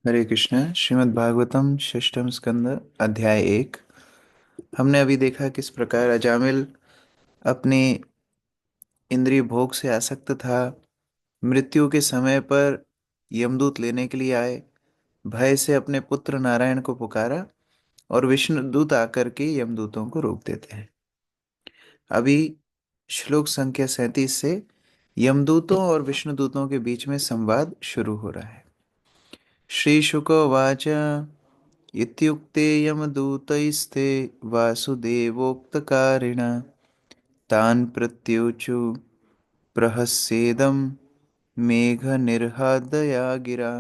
हरे कृष्ण। श्रीमद् भागवतम षष्ठम स्कंद अध्याय 1। हमने अभी देखा किस प्रकार अजामिल अपने इंद्रिय भोग से आसक्त था। मृत्यु के समय पर यमदूत लेने के लिए आए, भय से अपने पुत्र नारायण को पुकारा और विष्णुदूत आकर के यमदूतों को रोक देते हैं। अभी श्लोक संख्या 37 से यमदूतों और विष्णुदूतों के बीच में संवाद शुरू हो रहा है। श्री शुक उवाच इत्युक्ते यमदूतैस्ते वासुदेवोक्तकारिण तान् प्रत्युचु प्रहस्येदं मेघनिर्ह्रदया गिरा।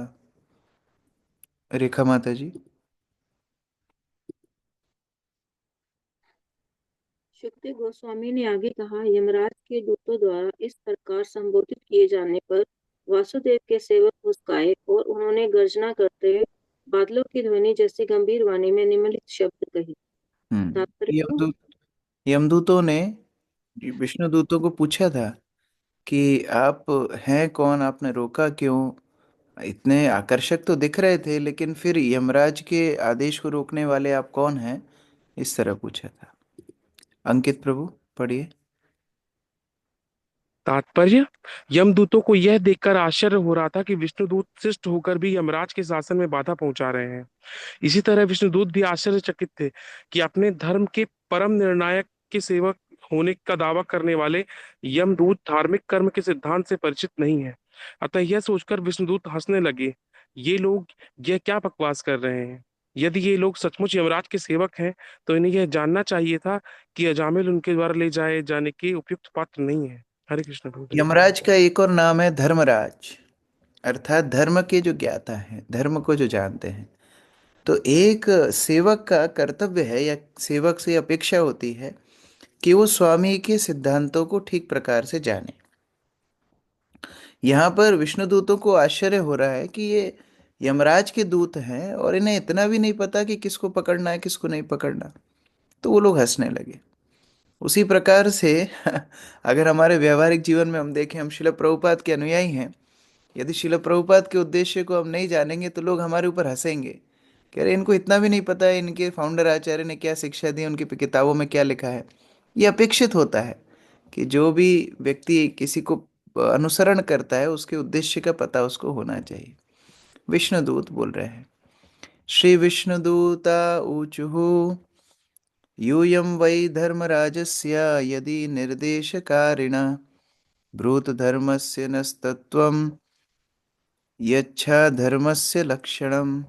रेखा माता जी। शुक्देव गोस्वामी ने आगे कहा, यमराज के दूतों द्वारा इस प्रकार संबोधित किए जाने पर वासुदेव के सेवक मुस्काए और उन्होंने गर्जना करते हुए बादलों की ध्वनि जैसी गंभीर वाणी में निम्नलिखित शब्द कहे। तात्पर्य: यमदूत यमदूतों ने विष्णुदूतों को पूछा था कि आप हैं कौन, आपने रोका क्यों। इतने आकर्षक तो दिख रहे थे, लेकिन फिर यमराज के आदेश को रोकने वाले आप कौन हैं, इस तरह पूछा था। अंकित प्रभु, पढ़िए। तात्पर्य: यमदूतों को यह देखकर आश्चर्य हो रहा था कि विष्णुदूत शिष्ट होकर भी यमराज के शासन में बाधा पहुंचा रहे हैं। इसी तरह विष्णुदूत भी आश्चर्यचकित थे कि अपने धर्म के परम निर्णायक के सेवक होने का दावा करने वाले यमदूत धार्मिक कर्म के सिद्धांत से परिचित नहीं है। अतः यह सोचकर विष्णुदूत हंसने लगे, ये लोग यह क्या बकवास कर रहे हैं। यदि ये लोग सचमुच यमराज के सेवक हैं तो इन्हें यह जानना चाहिए था कि अजामिल उनके द्वारा ले जाए जाने के उपयुक्त पात्र नहीं है। हरे कृष्ण प्रभु। यमराज का एक और नाम है धर्मराज, अर्थात धर्म के जो ज्ञाता हैं, धर्म को जो जानते हैं। तो एक सेवक का कर्तव्य है या सेवक से अपेक्षा होती है कि वो स्वामी के सिद्धांतों को ठीक प्रकार से जाने। यहाँ पर विष्णुदूतों को आश्चर्य हो रहा है कि ये यमराज के दूत हैं और इन्हें इतना भी नहीं पता कि किसको पकड़ना है किसको नहीं पकड़ना। तो वो लोग हंसने लगे। उसी प्रकार से अगर हमारे व्यवहारिक जीवन में हम देखें, हम शिल प्रभुपाद के अनुयायी हैं, यदि शिल प्रभुपाद के उद्देश्य को हम नहीं जानेंगे तो लोग हमारे ऊपर हंसेंगे कि अरे इनको इतना भी नहीं पता है इनके फाउंडर आचार्य ने क्या शिक्षा दी, उनकी किताबों में क्या लिखा है। ये अपेक्षित होता है कि जो भी व्यक्ति किसी को अनुसरण करता है उसके उद्देश्य का पता उसको होना चाहिए। विष्णुदूत बोल रहे हैं। श्री विष्णुदूता ऊचुः यूयं वै धर्मराजस्य यदि निर्देशकारिणा ब्रूतधर्मस्य नस्तत्त्वं यच्छा धर्मस्य लक्षणम।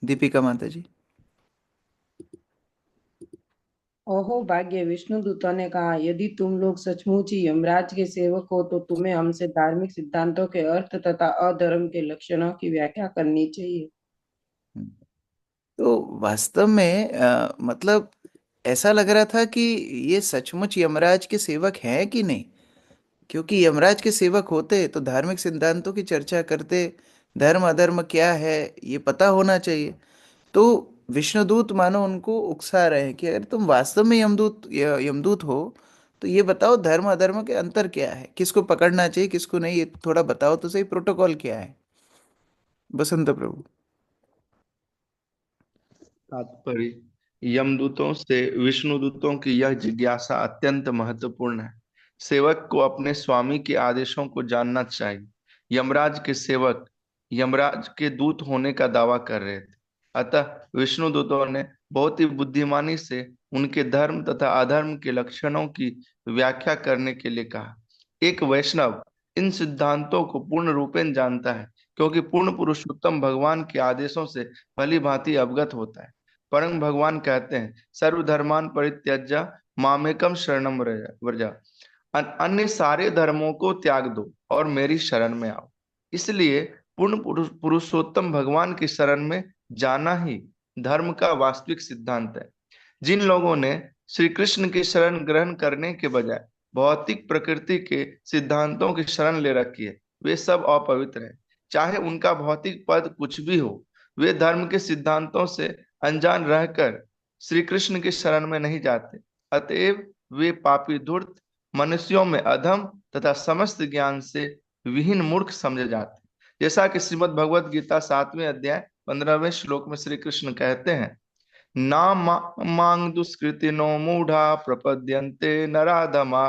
दीपिका माता जी। ओहो भाग्य! विष्णुदूतों ने कहा, यदि तुम लोग सचमुच ही यमराज के सेवक हो तो तुम्हें हमसे धार्मिक सिद्धांतों के अर्थ तथा अधर्म के लक्षणों की व्याख्या करनी चाहिए। तो वास्तव में मतलब ऐसा लग रहा था कि ये सचमुच यमराज के सेवक हैं कि नहीं, क्योंकि यमराज के सेवक होते तो धार्मिक सिद्धांतों की चर्चा करते, धर्म अधर्म क्या है ये पता होना चाहिए। तो विष्णुदूत मानो उनको उकसा रहे हैं कि अगर तुम वास्तव में यमदूत हो तो ये बताओ धर्म अधर्म के अंतर क्या है, किसको पकड़ना चाहिए किसको नहीं, ये थोड़ा बताओ तो सही, प्रोटोकॉल क्या है। बसंत प्रभु। तात्पर्य: यमदूतों से विष्णुदूतों की यह जिज्ञासा अत्यंत महत्वपूर्ण है। सेवक को अपने स्वामी के आदेशों को जानना चाहिए। यमराज के सेवक यमराज के दूत होने का दावा कर रहे थे। अतः विष्णुदूतों ने बहुत ही बुद्धिमानी से उनके धर्म तथा अधर्म के लक्षणों की व्याख्या करने के लिए कहा। एक वैष्णव इन सिद्धांतों को पूर्ण रूपेण जानता है, क्योंकि पूर्ण पुरुषोत्तम भगवान के आदेशों से भली भांति अवगत होता है। परम भगवान कहते हैं, सर्वधर्मान परित्यज्य मामेकम शरणम व्रज। अन्य सारे धर्मों को त्याग दो और मेरी शरण में आओ। इसलिए पूर्ण पुरुषोत्तम भगवान की शरण में जाना ही धर्म का वास्तविक सिद्धांत है। जिन लोगों ने श्री कृष्ण की शरण ग्रहण करने के बजाय भौतिक प्रकृति के सिद्धांतों की शरण ले रखी है, वे सब अपवित्र हैं। चाहे उनका भौतिक पद कुछ भी हो, वे धर्म के सिद्धांतों से अनजान रहकर श्री कृष्ण की शरण में नहीं जाते। अतएव वे पापी धूर्त मनुष्यों में अधम तथा समस्त ज्ञान से विहीन मूर्ख समझे जाते। जैसा कि श्रीमद् भगवत गीता 7वें अध्याय 15वें श्लोक में श्री कृष्ण कहते हैं, ना मांग दुष्कृतिनो मूढ़ा प्रपद्यन्ते नराधमा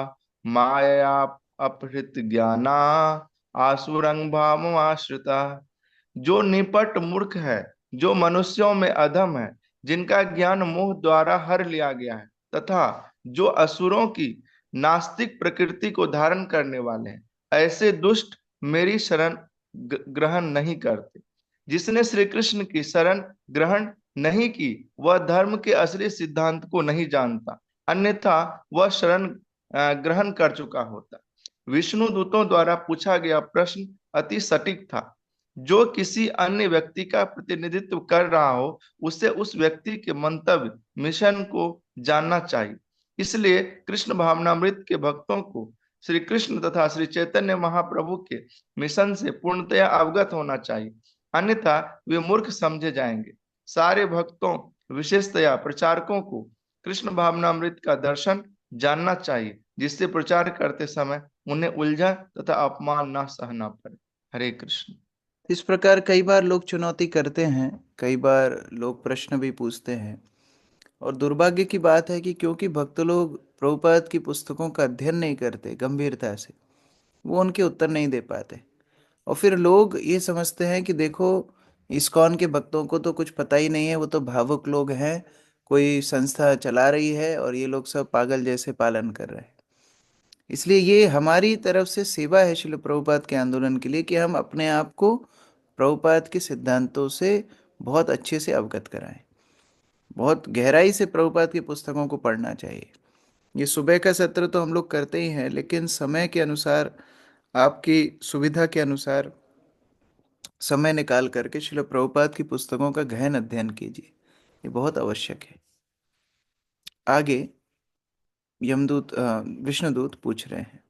माया अपहृत ज्ञाना आसुरं भावमाश्रिता। जो निपट मूर्ख है, जो मनुष्यों में अधम है, जिनका ज्ञान मोह द्वारा हर लिया गया है, तथा जो असुरों की नास्तिक प्रकृति को धारण करने वाले हैं, ऐसे दुष्ट मेरी शरण ग्रहण नहीं करते। जिसने श्री कृष्ण की शरण ग्रहण नहीं की, वह धर्म के असली सिद्धांत को नहीं जानता, अन्यथा वह शरण ग्रहण कर चुका होता। विष्णु दूतों द्वारा पूछा गया प्रश्न अति सटीक था। जो किसी अन्य व्यक्ति का प्रतिनिधित्व कर रहा हो, उसे उस व्यक्ति के मंतव्य मिशन को जानना चाहिए। इसलिए कृष्ण भावनामृत के भक्तों को श्री कृष्ण तथा श्री चैतन्य महाप्रभु के मिशन से पूर्णतया अवगत होना चाहिए, अन्यथा वे मूर्ख समझे जाएंगे। सारे भक्तों, विशेषतया प्रचारकों को कृष्ण भावनामृत का दर्शन जानना चाहिए, जिससे प्रचार करते समय उन्हें उलझन तथा अपमान न सहना पड़े। हरे कृष्ण। इस प्रकार कई बार लोग चुनौती करते हैं, कई बार लोग प्रश्न भी पूछते हैं। और दुर्भाग्य की बात है कि क्योंकि भक्त लोग प्रभुपाद की पुस्तकों का अध्ययन नहीं करते गंभीरता से, वो उनके उत्तर नहीं दे पाते। और फिर लोग ये समझते हैं कि देखो, इस्कॉन के भक्तों को तो कुछ पता ही नहीं है, वो तो भावुक लोग हैं, कोई संस्था चला रही है और ये लोग सब पागल जैसे पालन कर रहे हैं। इसलिए ये हमारी तरफ से सेवा है शिल प्रभुपाद के आंदोलन के लिए कि हम अपने आप को प्रभुपाद के सिद्धांतों से बहुत अच्छे से अवगत कराएं, बहुत गहराई से प्रभुपाद की पुस्तकों को पढ़ना चाहिए। ये सुबह का सत्र तो हम लोग करते ही हैं, लेकिन समय के अनुसार, आपकी सुविधा के अनुसार समय निकाल करके श्रील प्रभुपाद की पुस्तकों का गहन अध्ययन कीजिए, ये बहुत आवश्यक है। आगे विष्णुदूत पूछ रहे हैं,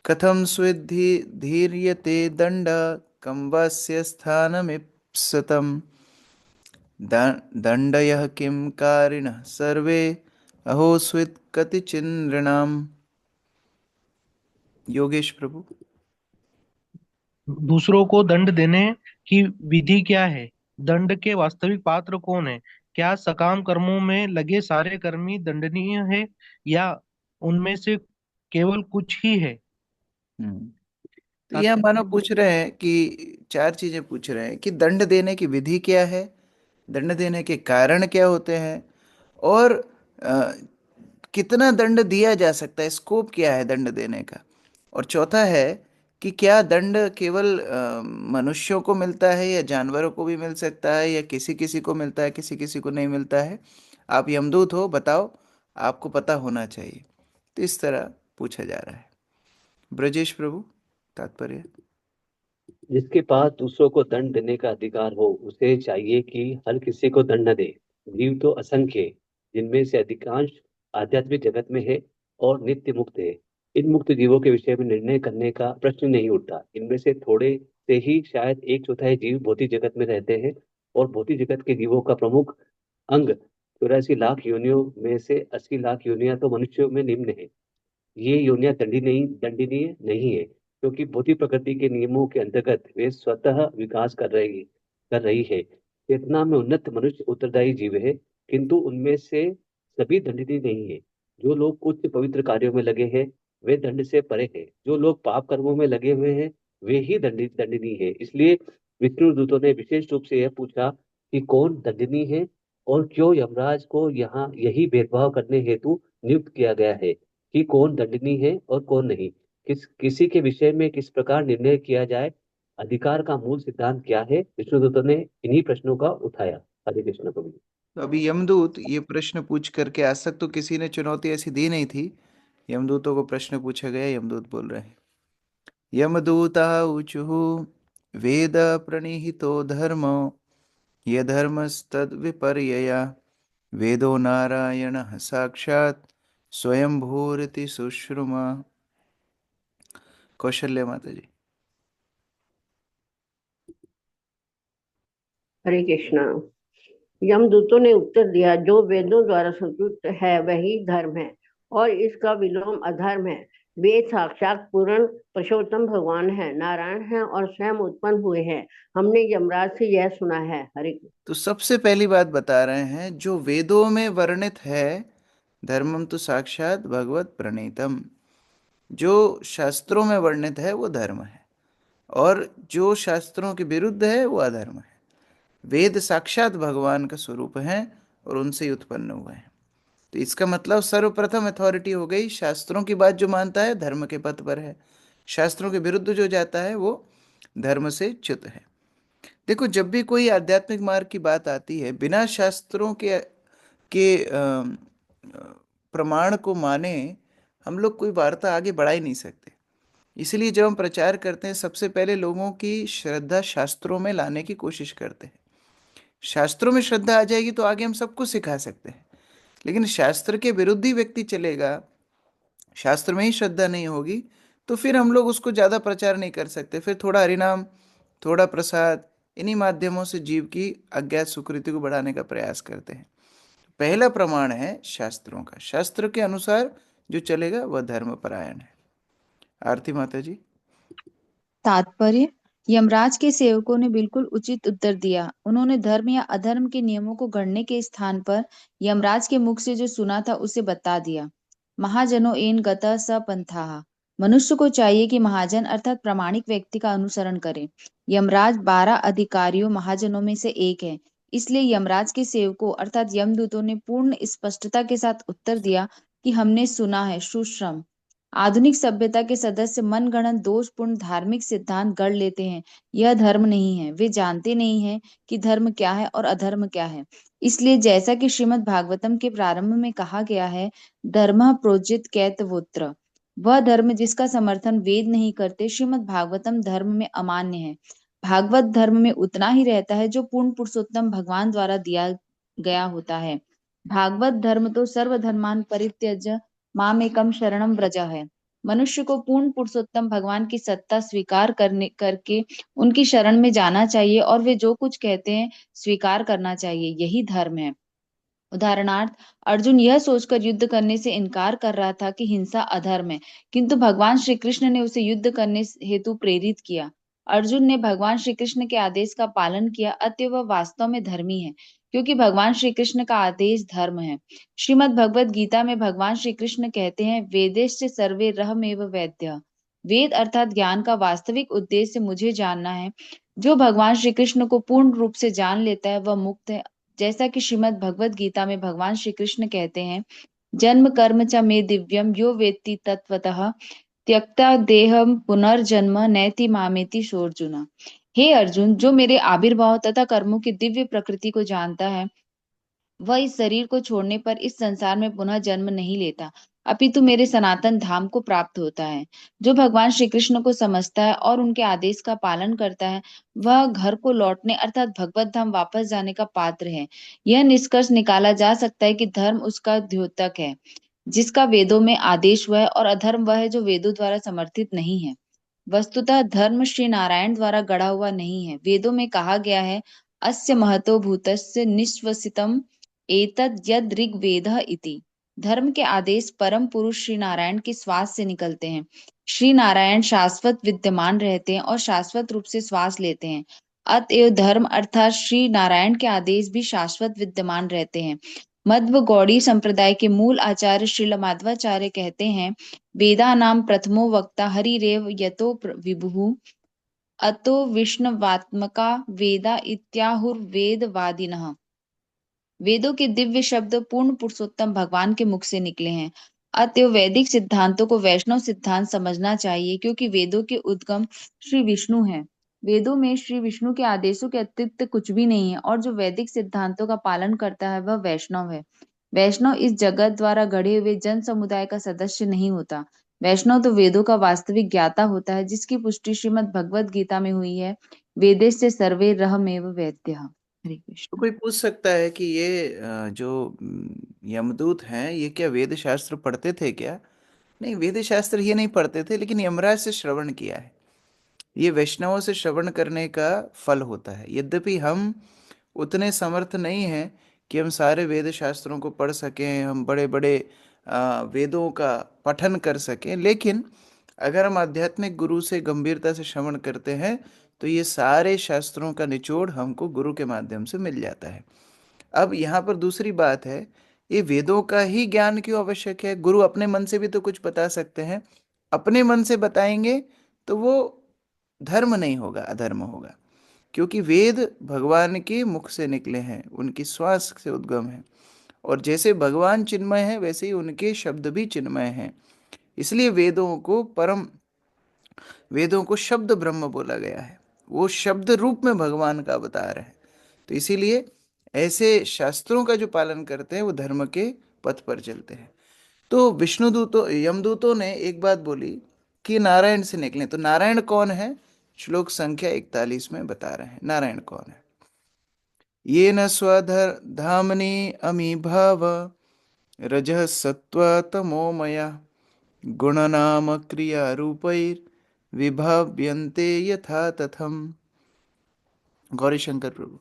कथम स्विद्धि धीर्यते दंड कम वास्य स्थानमीप्सतम दंडयः किं कारिणः सर्वे अहो स्वित् कतिचिन्नृणाम। योगेश प्रभु। दूसरों को दंड देने की विधि क्या है? दंड के वास्तविक पात्र कौन है? क्या सकाम कर्मों में लगे सारे कर्मी दंडनीय है, या उनमें से केवल कुछ ही है? हम्म तो यह मानो तात्पर्य। पूछ रहे हैं कि चार चीजें पूछ रहे हैं कि दंड देने की विधि क्या है, दंड देने के कारण क्या होते हैं, और अ, कितना दंड दिया जा सकता है, स्कोप क्या है दंड देने का। और चौथा है कि क्या दंड केवल मनुष्यों को मिलता है या जानवरों को भी मिल सकता है, या किसी किसी को मिलता है किसी किसी को नहीं मिलता है। आप यमदूत हो, बताओ, आपको पता होना चाहिए। तो इस तरह पूछा जा रहा है। ब्रजेश प्रभु, तात्पर्य। जिसके पास दूसरों को दंड देने का अधिकार हो, उसे चाहिए कि हर किसी को दंड न दे। जीव तो असंख्य है, जिनमें से अधिकांश आध्यात्मिक जगत में है और नित्य मुक्त है। इन मुक्त जीवों के विषय में निर्णय करने का प्रश्न नहीं उठता। इनमें से थोड़े से ही, शायद 1/4 जीव भौतिक जगत में रहते हैं, और भौतिक जगत के जीवों का प्रमुख अंग 84 लाख योनियों में से 80 लाख योनियां तो मनुष्यों में निम्न है। ये योनियां दंडनीय नहीं है, क्योंकि भौतिक प्रकृति के नियमों के अंतर्गत वे स्वतः विकास कर रही है। चेतना में उन्नत मनुष्य उत्तरदायी जीव है, किंतु उनमें से सभी दंडनीय नहीं है। जो लोग कुछ पवित्र कार्यों में लगे हैं, वे दंड से परे हैं। जो लोग पाप कर्मों में लगे हुए हैं, वे ही दंडनीय है। इसलिए विष्णु दूतों ने विशेष रूप से यह पूछा कि कौन दंडनीय है, और क्यों यमराज को यहाँ यही भेदभाव करने हेतु नियुक्त किया गया है कि कौन दंडनीय है और कौन नहीं। किसी के विषय में किस प्रकार निर्णय किया जाए, अधिकार का मूल सिद्धांत क्या है, विष्णुदूतों ने इन्हीं प्रश्नों का उठाया। हरे कृष्ण प्रभु जी। तो अभी यमदूत ये प्रश्न पूछ करके, आज तक तो किसी ने चुनौती ऐसी दी नहीं थी, यमदूतों को प्रश्न पूछा गया, यमदूत बोल रहे हैं। यमदूता ऊचुः वेद प्रणिहितो धर्मो यधर्मस्तद विपर्यया वेदो नारायणः साक्षात् स्वयंभूरिति सुश्रुमा। कौशल्य माता जी। हरे कृष्णा। यमदूतों ने उत्तर दिया, जो वेदों द्वारा संतुष्ट है वही धर्म है, और इसका विलोम अधर्म है। वे साक्षात पूर्ण पुरुषोत्तम भगवान है, नारायण है और स्वयं उत्पन्न हुए हैं। हमने यमराज से यह सुना है। हरे कृष्ण। तो सबसे पहली बात बता रहे हैं, जो वेदों में वर्णित है, धर्मम तो साक्षात भगवत प्रणीतम, जो शास्त्रों में वर्णित है वो धर्म है, और जो शास्त्रों के विरुद्ध है वो अधर्म है। वेद साक्षात भगवान का स्वरूप है और उनसे ही उत्पन्न हुए हैं। तो इसका मतलब सर्वप्रथम अथॉरिटी हो गई, शास्त्रों की बात जो मानता है धर्म के पथ पर है, शास्त्रों के विरुद्ध जो जाता है वो धर्म से च्युत है। देखो, जब भी कोई आध्यात्मिक मार्ग की बात आती है, बिना शास्त्रों के प्रमाण को माने हम लोग कोई वार्ता आगे बढ़ा ही नहीं सकते। इसलिए जब हम प्रचार करते हैं, सबसे पहले लोगों की श्रद्धा शास्त्रों में लाने की कोशिश करते हैं। शास्त्रों में श्रद्धा आ जाएगी तो आगे हम सबको सिखा सकते हैं। लेकिन शास्त्र के विरुद्ध ही व्यक्ति चलेगा, शास्त्र में ही श्रद्धा नहीं होगी, तो फिर हम लोग उसको ज़्यादा प्रचार नहीं कर सकते। फिर थोड़ा हरिनाम, थोड़ा प्रसाद, इन्हीं माध्यमों से जीव की अज्ञात सुकृति को बढ़ाने का प्रयास करते हैं। पहला प्रमाण है शास्त्रों का, शास्त्र के अनुसार जो चलेगा वह धर्मपरायण है। आरती माता जी। तात्पर्य। यमराज के सेवकों ने बिल्कुल उचित उत्तर दिया। उन्होंने धर्म या अधर्म के नियमों को गढ़ने के स्थान पर यमराज के मुख से जो सुना था उसे बता दिया। महाजनों एन गतः स पंथाः। मनुष्य को चाहिए कि महाजन अर्थात प्रामाणिक व्यक्ति का अनुसरण करे। यमराज 12 अधिकारियों महाजनों में से एक है। इसलिए यमराज के सेवकों अर्थात यमदूतों ने पूर्ण स्पष्टता के साथ उत्तर दिया कि हमने सुना है, सुश्रम। आधुनिक सभ्यता के सदस्य मनगढ़ंत दोषपूर्ण धार्मिक सिद्धांत गढ़ लेते हैं। यह धर्म नहीं है। वे जानते नहीं हैं कि धर्म क्या है और अधर्म क्या है। इसलिए जैसा कि श्रीमद् भागवतम के प्रारंभ में कहा गया है, धर्मः प्रोजित कैतवोत्र, वह धर्म जिसका समर्थन वेद नहीं करते, श्रीमद् भागवतम धर्म में अमान्य है। भागवत धर्म में उतना ही रहता है जो पूर्ण पुरुषोत्तम भगवान द्वारा दिया गया होता है। भागवत धर्म तो सर्वधर्मान परित्यज्य मामेकम शरणम व्रज है। मनुष्य को पूर्ण पुरुषोत्तम भगवान की सत्ता स्वीकार करके उनकी शरण में जाना चाहिए और वे जो कुछ कहते हैं स्वीकार करना चाहिए। यही धर्म है। उदाहरणार्थ, अर्जुन यह सोचकर युद्ध करने से इनकार कर रहा था कि हिंसा अधर्म है, किंतु भगवान श्री कृष्ण ने उसे युद्ध करने हेतु प्रेरित किया। अर्जुन ने भगवान श्री कृष्ण के आदेश का पालन किया, अतः वह वास्तव में धर्मी है, क्योंकि भगवान श्री कृष्ण का आदेश धर्म है। श्रीमद् भगवद गीता में भगवान श्री कृष्ण कहते हैं, वेदेश्च सर्वे रहमेव वेद्यः। वेद अर्थात ज्ञान का वास्तविक उद्देश्य मुझे जानना है। जो भगवान श्री कृष्ण को पूर्ण रूप से जान लेता है वह मुक्त है। जैसा कि श्रीमद् भगवद गीता में भगवान श्री कृष्ण कहते हैं, जन्म कर्म च मे दिव्यम यो वेत्ति तत्वतः त्यक्ता देहम पुनर्जन्म नैति मामेति सोर्जुन। हे अर्जुन, जो मेरे आविर्भाव तथा कर्मों की दिव्य प्रकृति को जानता है, वह इस शरीर को छोड़ने पर इस संसार में पुनः जन्म नहीं लेता, अपितु मेरे सनातन धाम को प्राप्त होता है। जो भगवान श्री कृष्ण को समझता है और उनके आदेश का पालन करता है, वह घर को लौटने अर्थात भगवत धाम वापस जाने का पात्र है। यह निष्कर्ष निकाला जा सकता है कि धर्म उसका द्योतक है जिसका वेदों में आदेश हुआ है, और अधर्म वह है जो वेदों द्वारा समर्थित नहीं है। वस्तुतः धर्म श्री नारायण द्वारा गढ़ा हुआ नहीं है। वेदों में कहा गया है, अस्य महतो भूतस्य निश्वसितम एतद् यद् ऋग्वेदः इति। धर्म के आदेश परम पुरुष श्री नारायण के श्वास से निकलते हैं। श्री नारायण शाश्वत विद्यमान रहते हैं और शाश्वत रूप से श्वास लेते हैं। अतएव धर्म अर्थात श्री नारायण के आदेश भी शाश्वत विद्यमान रहते हैं। मध्व गौड़ी संप्रदाय के मूल आचार्य श्रील माधवाचार्य कहते हैं, वेदा नाम प्रथमो वक्ता हरिरेव यतो विभुः अतो विष्णवात्मका वेदा इत्याहुर्वेदवादिनः। वेदों के दिव्य शब्द पूर्ण पुरुषोत्तम भगवान के मुख से निकले हैं। अतएव वैदिक सिद्धांतों को वैष्णव सिद्धांत समझना चाहिए, क्योंकि वेदों के उद्गम श्री विष्णु हैं। वेदों में श्री विष्णु के आदेशों के अतिरिक्त कुछ भी नहीं है, और जो वैदिक सिद्धांतों का पालन करता है वह वैष्णव है। वैष्णव इस जगत द्वारा गढ़े हुए जन समुदाय का सदस्य नहीं होता। वैष्णव तो वेदों का वास्तविक ज्ञाता होता है, जिसकी पुष्टि श्रीमद् भगवद गीता में हुई है, वेदेस्य सर्वे रहमेव वेद्यः। हरे तो कृष्ण। कोई पूछ सकता है कि ये जो यमदूत हैं, ये क्या वेद शास्त्र पढ़ते थे क्या? नहीं, वेद शास्त्र ये नहीं पढ़ते थे, लेकिन यमराज से श्रवण किया है। ये वैष्णवों से श्रवण करने का फल होता है। यद्यपि हम उतने समर्थ नहीं हैं कि हम सारे वेद शास्त्रों को पढ़ सकें, हम बड़े बड़े वेदों का पठन कर सकें। लेकिन अगर हम आध्यात्मिक गुरु से गंभीरता से श्रवण करते हैं तो ये सारे शास्त्रों का निचोड़ हमको गुरु के माध्यम से मिल जाता है। अब यहाँ पर दूसरी बात है, ये वेदों का ही ज्ञान क्यों आवश्यक है? गुरु अपने मन से भी तो कुछ बता सकते हैं। अपने मन से बताएंगे तो वो धर्म नहीं होगा, अधर्म होगा, क्योंकि वेद भगवान के मुख से निकले हैं, उनकी श्वास से उद्गम है। और जैसे भगवान चिन्मय है वैसे ही उनके शब्द भी चिन्मय हैं। इसलिए वेदों को शब्द ब्रह्म बोला गया है। वो शब्द रूप में भगवान का अवतार है। तो इसीलिए ऐसे शास्त्रों का जो पालन करते हैं वो धर्म के पथ पर चलते हैं। तो विष्णुदूतों यमदूतों ने एक बात बोली कि नारायण से निकले। तो नारायण कौन है? श्लोक संख्या 41 में बता रहे हैं नारायण कौन है। ये न स्वधर धामनि अमी भाव रजः सत्व तमोमया गुणनाम क्रिया रूपैर विभाव्यन्ते यथा तथम। गौरी शंकर प्रभु।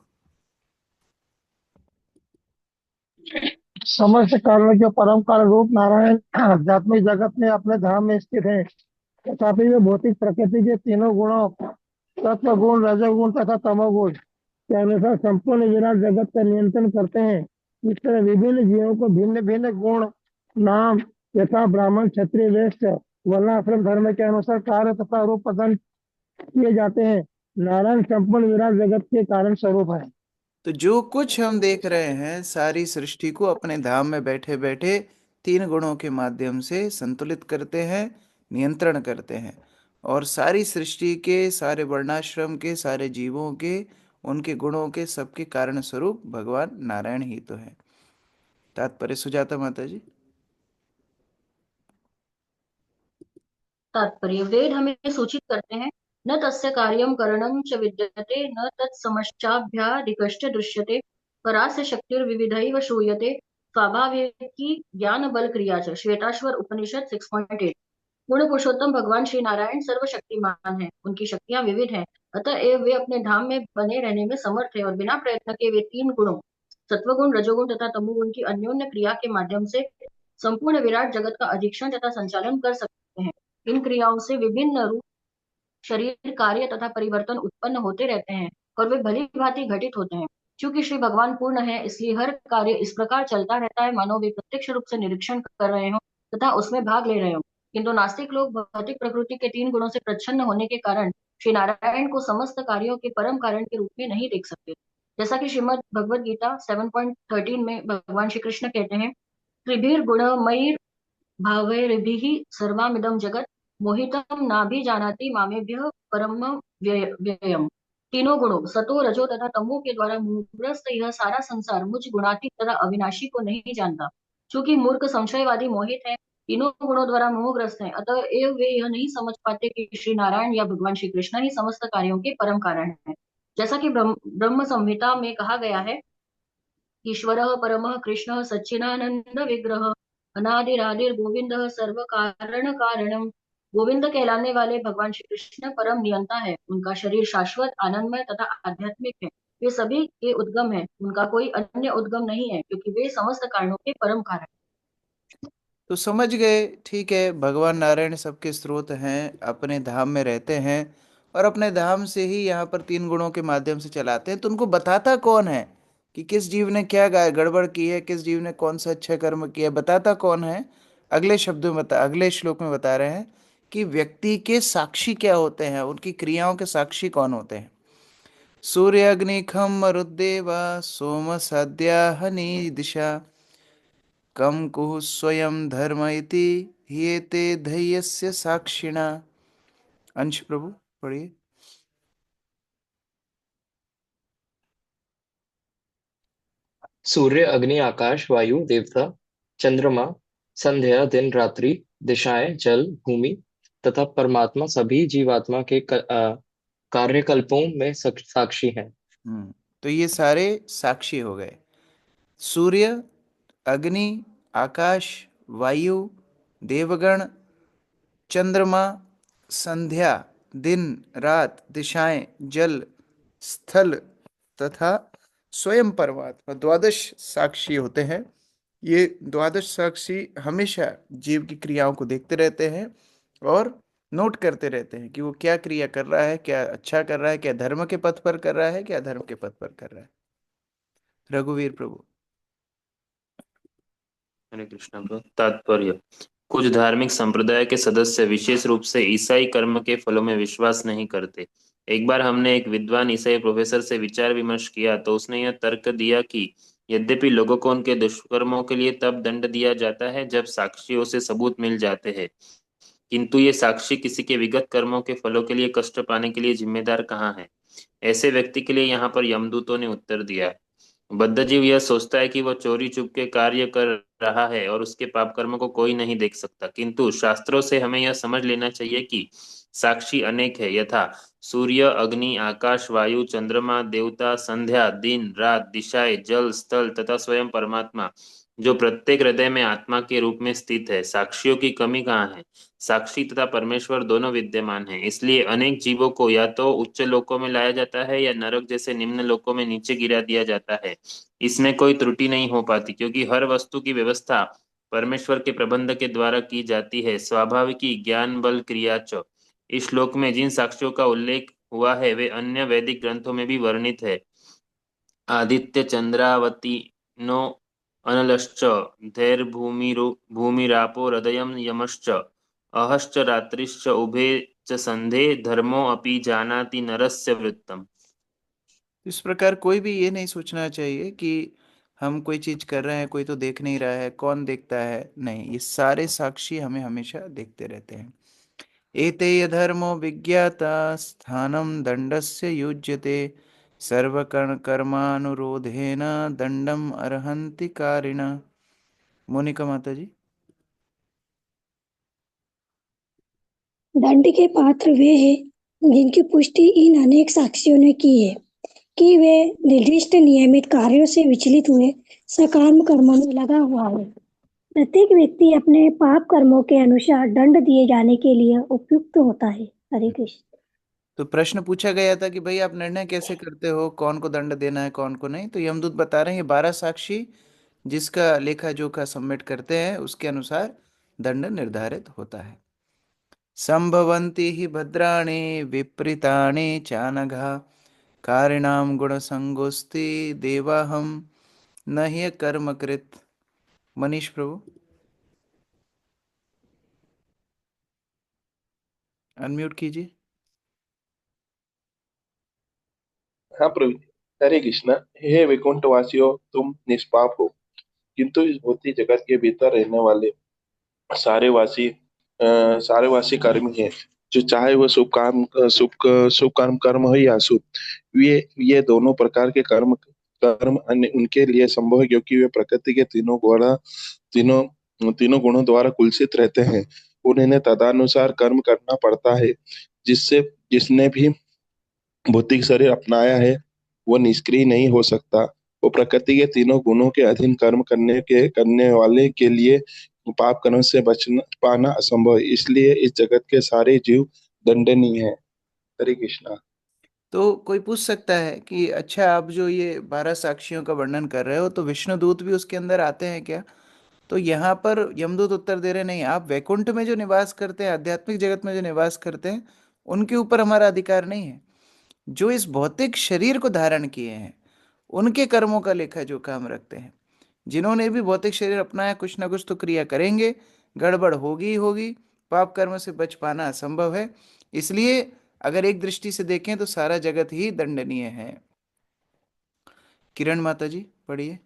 समस्त कारण के परम कारण रूप नारायण आध्यात्मिक जगत में अपने धाम में स्थित है। तथापि वे भौतिक प्रकृति के तीनों गुणों सत्व गुण, रजोगुण तथा तमोगुण के अनुसार संपूर्ण विराट जगत का नियंत्रण करते हैं। इस तरह विभिन्न जीवों को भिन्न भिन्न गुण नाम यथा ब्राह्मण, क्षत्रिय, वैश्य, वर्णाश्रम धर्म के अनुसार कार्य तथा रूप प्रदान किए जाते हैं। नारायण संपूर्ण विराट जगत के कारण स्वरूप है। तो जो कुछ हम देख रहे हैं सारी सृष्टि को अपने धाम में बैठे बैठे तीन गुणों के माध्यम से संतुलित करते हैं, नियंत्रण करते हैं। और सारी सृष्टि के, सारे वर्णाश्रम के, सारे जीवों के, उनके गुणों के सबके कारण स्वरूप भगवान नारायण ही तो है। तात्पर्य सुजाता माता जी। तात्पर्य वेद हमें सूचित करते हैं न तस्य कार्यम करणम च विद्यते न तत्समश्चाभ्यादिकश्च दृश्यते परास्य शक्तिर्विविधैव श्रूयते स्वाभाविकी ज्ञान बल क्रिया च। श्वेताश्वर उपनिषद 6.8। पूर्ण पुरुषोत्तम भगवान श्री नारायण सर्वशक्तिमान है, उनकी शक्तियां विविध हैं, अतएव वे अपने धाम में बने रहने में समर्थ है और बिना प्रयत्न के वे तीन गुणों सत्वगुण, रजोगुण तथा तमोगुण की अन्योन्य क्रिया के माध्यम से संपूर्ण विराट जगत का अधीक्षण तथा संचालन कर सकते हैं। इन क्रियाओं से विभिन्न रूप, शरीर, कार्य तथा परिवर्तन उत्पन्न होते रहते हैं और वे भली भांति घटित होते हैं। क्योंकि श्री भगवान पूर्ण है, इसलिए हर कार्य इस प्रकार चलता रहता है मानो वे प्रत्यक्ष रूप से निरीक्षण कर रहे हो तथा उसमें भाग ले रहे हो। किंतु नास्तिक लोग भौतिक प्रकृति के तीन गुणों से प्रच्छन्न होने के कारण श्री नारायण को समस्त कार्यों के परम कारण के रूप में नहीं देख सकते। जैसा कि श्रीमद भगवद गीता 7.13 में भगवान श्री कृष्ण कहते हैं, त्रिभिर गुणमयीर भावैर्भिः सर्वामिदं जगत् मोहितं नाभिजानाति मामेभ्यः परम व्ययम्। तीनों गुणों सतो, रजो तथा तमो के द्वारा मोहग्रस्त यह सारा संसार मुझ गुणातीत तथा अविनाशी को नहीं जानता। चूंकि मूर्ख, संशयवादी, मोहित है, तीनों गुणों द्वारा मोहग्रस्त है, अतएव वे यह नहीं समझ पाते कि श्री नारायण या भगवान श्री कृष्ण ही समस्त कार्यों के परम कारण है। जैसा कि ब्रह्म संहिता में कहा गया है, ईश्वरः परमः कृष्णः सच्चिदानंद विग्रह अनादिरादिर गोविंदः सर्व कारण कारणम। गोविंद कहलाने वाले भगवान श्री कृष्ण परम नियंता है, उनका शरीर शाश्वत, आनंदमय तथा आध्यात्मिक है। वे सभी के उद्गम है, उनका कोई अन्य उद्गम नहीं है, क्योंकि वे समस्त कारणों के परम कारण। तो समझ गए, ठीक है, भगवान नारायण सबके स्रोत हैं, अपने धाम में रहते हैं और अपने धाम से ही यहाँ पर तीन गुणों के माध्यम से चलाते हैं। तो उनको बताता कौन है कि किस जीव ने क्या गड़बड़ की है, किस जीव ने कौन सा अच्छा कर्म किया, बताता कौन है? अगले श्लोक में बता रहे हैं कि व्यक्ति के साक्षी क्या होते हैं, उनकी क्रियाओं के साक्षी कौन होते हैं। सूर्य अग्नि खम मरुद्देवा सोम सद्या हनि दिशा कम कुहु स्वयं धर्म इति हियेते धैर्यस्य साक्षिणा। अंश प्रभु पढ़िए। सूर्य, अग्नि, आकाश, वायु, देवता, चंद्रमा, संध्या, दिन रात्रि, दिशाएं, जल, भूमि तथा परमात्मा सभी जीवात्मा के कार्यकल्पों में साक्षी हैं। तो ये सारे साक्षी हो गए। सूर्य, अग्नि, आकाश, वायु, देवगण, चंद्रमा, संध्या, दिन रात, दिशाएं, जल, स्थल तथा स्वयं परमात्मा, द्वादश साक्षी होते हैं। ये द्वादश साक्षी हमेशा जीव की क्रियाओं को देखते रहते हैं और नोट करते रहते हैं कि वो क्या क्रिया कर रहा है, क्या अच्छा कर रहा है, क्या धर्म के पथ पर कर रहा है, क्या धर्म के पथ पर कर रहा है। रघुवीर प्रभु। हरे कृष्ण का तात्पर्य। कुछ धार्मिक संप्रदाय के सदस्य विशेष रूप से ईसाई कर्म के फलों में विश्वास नहीं करते। एक बार हमने एक विद्वान ईसाई प्रोफेसर से विचार विमर्श किया तो उसने यह तर्क दिया कि यद्यपि लोगों को उनके दुष्कर्मों के लिए तब दंड दिया जाता है जब साक्षियों से सबूत मिल जाते हैं, किंतु ये साक्षी किसी के विगत कर्मों के फलों के लिए कष्ट पाने के लिए जिम्मेदार कहाँ है। ऐसे व्यक्ति के लिए यहाँ पर यमदूतों ने उत्तर दिया है। बद्धजीव यह सोचता है कि वह चोरी चुपके कार्य कर रहा है और उसके पाप कर्म को कोई नहीं देख सकता, किंतु शास्त्रों से हमें यह समझ लेना चाहिए कि साक्षी अनेक है, यथा सूर्य, अग्नि, आकाश, वायु, चंद्रमा, देवता, संध्या, दिन रात, दिशाएं, जल, स्थल तथा स्वयं परमात्मा, जो प्रत्येक हृदय में आत्मा के रूप में स्थित है। साक्षियों की कमी कहाँ है? साक्षी तथा परमेश्वर दोनों विद्यमान हैं, इसलिए अनेक जीवों को या तो उच्च लोकों में लाया जाता है या नरक जैसे निम्न लोकों में नीचे गिरा दिया जाता है। इसमें कोई त्रुटि नहीं हो पाती, क्योंकि हर वस्तु की व्यवस्था परमेश्वर के प्रबंध के द्वारा की जाती है। स्वाभाविकी ज्ञान बल क्रिया च। इस श्लोक में जिन साक्ष्यों का उल्लेख हुआ है वे अन्य वैदिक ग्रंथों में भी वर्णित है। आदित्य चंद्रावती नो अनलश्च भूमिरापो हृदयं यमश्च अहश्च रात्रिश्च उभे च संधे धर्मो अपि जानाति नरस्य वृत्तम। इस प्रकार कोई भी ये नहीं सोचना चाहिए कि हम कोई चीज कर रहे हैं, कोई तो देख नहीं रहा है, कौन देखता है। नहीं, ये सारे साक्षी हमें हमेशा देखते रहते हैं। एते धर्मो विज्ञाता स्थानम दंडस्य युज्यते सर्वकर्ण कर्मानुरोधेन दंडम अर्हन्ति कारिण। मोनिका माता जी। दंड के पात्र वे हैं जिनकी पुष्टि इन अनेक साक्षियों ने की है कि वे निर्दिष्ट नियमित कार्यों से विचलित हुए सकाम कर्मों में लगा हुआ है। प्रत्येक व्यक्ति अपने पाप कर्मों के अनुसार दंड दिए जाने के लिए उपयुक्त होता है। हरे कृष्ण। तो प्रश्न पूछा गया था कि भाई आप निर्णय कैसे करते हो, कौन को दंड देना है, कौन को नहीं। तो यमदूत बता रहे हैं ये 12 साक्षी जिसका लेखा जोखा सबमिट करते हैं उसके अनुसार दंड निर्धारित होता है। संभवन्ति हि भद्राणि विपरीतानि चानघा कारिणाम गुणसंगोस्ति देवाहम न हि कर्म कृत। मनीष प्रभु, अनम्यूट कीजिए। हाँ प्रभु। हरे कृष्णा। हे वैकुंठ वासियों, तुम निष्पाप हो, किंतु इस भौतिक जगत के भीतर रहने वाले सारे वासी कर्मी हैं, जो चाहे वो शुभ कर्म कर्म हो या अशुभ। ये दोनों प्रकार के कर्म कर्म उनके लिए संभव है, क्योंकि वे प्रकृति के तीनों गुणों द्वारा कुलसित रहते हैं। उन्हें तदानुसार कर्म करना पड़ता है। जिससे जिसने भी भौतिक शरीर अपनाया है वो निष्क्रिय नहीं हो सकता। वो प्रकृति के तीनों गुणों के अधीन कर्म करने वाले के लिए पाप कर्म से बचना पाना असंभव है। इसलिए इस जगत के सारे जीव दंडनीय है। हरे कृष्णा। तो कोई पूछ सकता है कि अच्छा, आप जो ये 12 साक्षियों का वर्णन कर रहे हो तो विष्णु दूत भी उसके अंदर आते हैं क्या? तो यहाँ पर यमदूत उत्तर दे रहे नहीं, आप वैकुंठ में जो निवास करते हैं, आध्यात्मिक जगत में जो निवास करते हैं, उनके ऊपर हमारा अधिकार नहीं है। जो इस भौतिक शरीर को धारण किए हैं उनके कर्मों का लेखा जोखा हम रखते हैं। जिन्होंने भी भौतिक शरीर अपनाया कुछ ना कुछ तो क्रिया करेंगे, गड़बड़ होगी ही होगी, पाप कर्म से बच पाना असंभव है। इसलिए अगर एक दृष्टि से देखें तो सारा जगत ही दंडनीय है। किरण माता जी पढ़िए।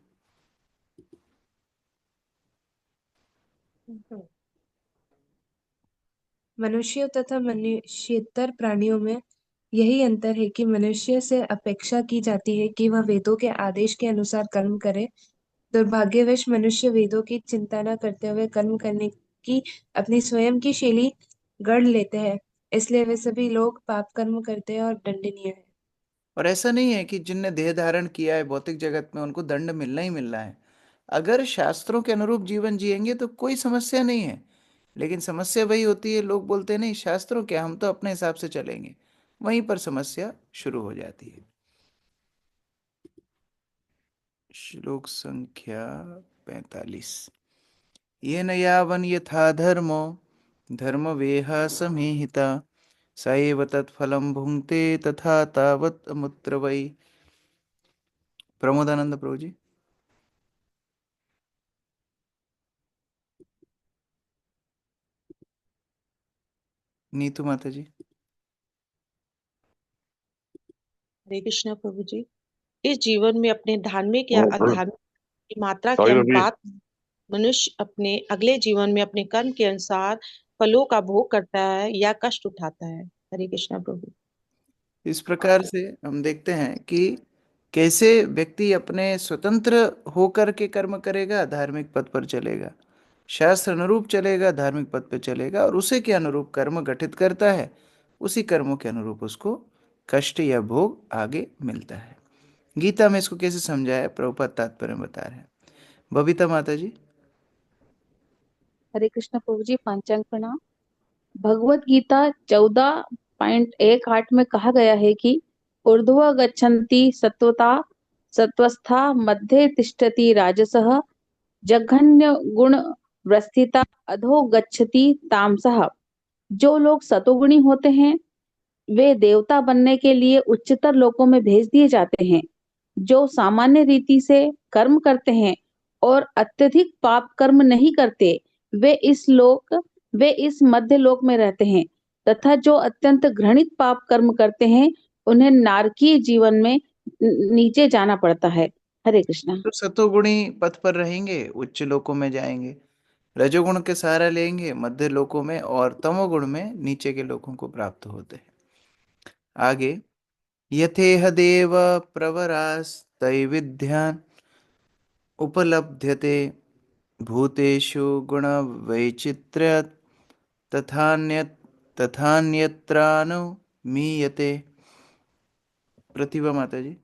मनुष्यों तथा मनुष्येतर प्राणियों में यही अंतर है कि मनुष्य से अपेक्षा की जाती है कि वह वेदों के आदेश के अनुसार कर्म करे। दुर्भाग्यवश मनुष्य वेदों की चिंता न करते हुए कर्म करने की अपनी स्वयं की शैली गढ़ लेते हैं, इसलिए वे सभी लोग पाप कर्म करते हैं और दंडनीय है। और ऐसा नहीं है कि जिनने देह धारण किया है भौतिक जगत में उनको दंड मिलना ही मिलना है। अगर शास्त्रों के अनुरूप जीवन जिएंगे तो कोई समस्या नहीं है। लेकिन समस्या वही होती है, लोग बोलते हैं नहीं शास्त्रों क्या, हम तो अपने हिसाब से चलेंगे। वहीं पर समस्या शुरू हो जाती है। श्लोक संख्या 45। ये न यावन यथा धर्मो धर्म वेह समीहिता स एव तत्फलं भुंक्ते तथा तावत् अमुत्र वै। प्रमोदानंद प्रभु जी। नीतू माता जी। हरे कृष्णा प्रभु जी। इस जीवन में अपने धार्मिक या अधार्मिक की मात्रा के अनुपात मनुष्य अपने अगले जीवन में अपने कर्म के अनुसार फलों का भोग करता है या कष्ट उठाता है। हरे कृष्णा प्रभु। इस प्रकार से हम देखते हैं कि कैसे व्यक्ति अपने स्वतंत्र होकर के कर्म करेगा, धार्मिक पथ पर चलेगा, शास्त्र अनुरूप चलेगा, धार्मिक पथ पर चलेगा, और उसे के अनुरूप कर्म गठित करता है, उसी कर्मों के अनुरूप उसको कष्ट या भोग आगे मिलता है। गीता में इसको कैसे समझाया प्रभुपाद तात्पर्य में बता रहे हैं। बबीता माता जी। हरे कृष्ण प्रभु जी। पंचांग प्रणाम। भगवत गीता 14.18 में कहा गया है कि ऊर्ध्व गच्छन्ति सत्वता सत्वस्था मध्ये तिष्ठति राजसः जघन्य गुण व्रस्थिता अधो गच्छति तामसः। जो लोग सतोगुणी होते हैं वे देवता बनने के लिए उच्चतर लोकों में भेज दिए जाते हैं। जो सामान्य रीति से कर्म करते हैं और अत्यधिक पाप कर्म नहीं करते वे इस मध्य लोक में रहते हैं, तथा जो अत्यंत घृणित पाप कर्म करते हैं उन्हें नारकीय जीवन में नीचे जाना पड़ता है। हरे कृष्णा। तो सतोगुणी पथ पर रहेंगे, उच्च लोकों में जाएंगे, रजोगुण के सहारा लेंगे मध्य लोकों में, और तमोगुण में नीचे के लोकों को प्राप्त होते हैं। आगे यथेह देव प्रवरास्तैविध्यान् उपलभ्यते भूतेषु गुण वैचित्र्य तथान्यत्रानु मीयते। प्रतिभा माता जी।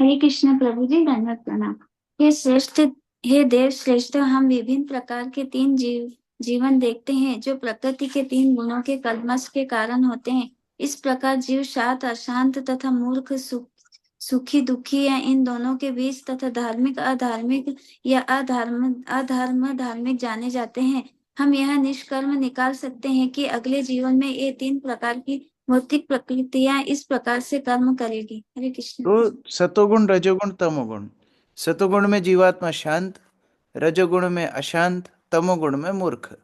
हरे कृष्ण प्रभु जी। दंडवत प्रणाम। हे देव श्रेष्ठ, हम विभिन्न प्रकार के तीन जीवन देखते हैं जो प्रकृति के तीन गुणों के कल्मश के कारण होते हैं। इस प्रकार जीव शांत अशांत तथा मूर्ख सुखी दुखी या इन दोनों के बीच तथा धार्मिक अधार्मिक या अधर्म धार्मिक जाने जाते हैं। हम यह निष्कर्म निकाल सकते हैं कि अगले जीवन में ये तीन प्रकार की भौतिक प्रकृतियां इस प्रकार से कर्म करेगी। हरे कृष्ण। तो सतोगुण रजोगुण तमोगुण। सतोगुण में जीवात्मा शांत, रजोगुण में अशांत, तमोगुण में मूर्ख।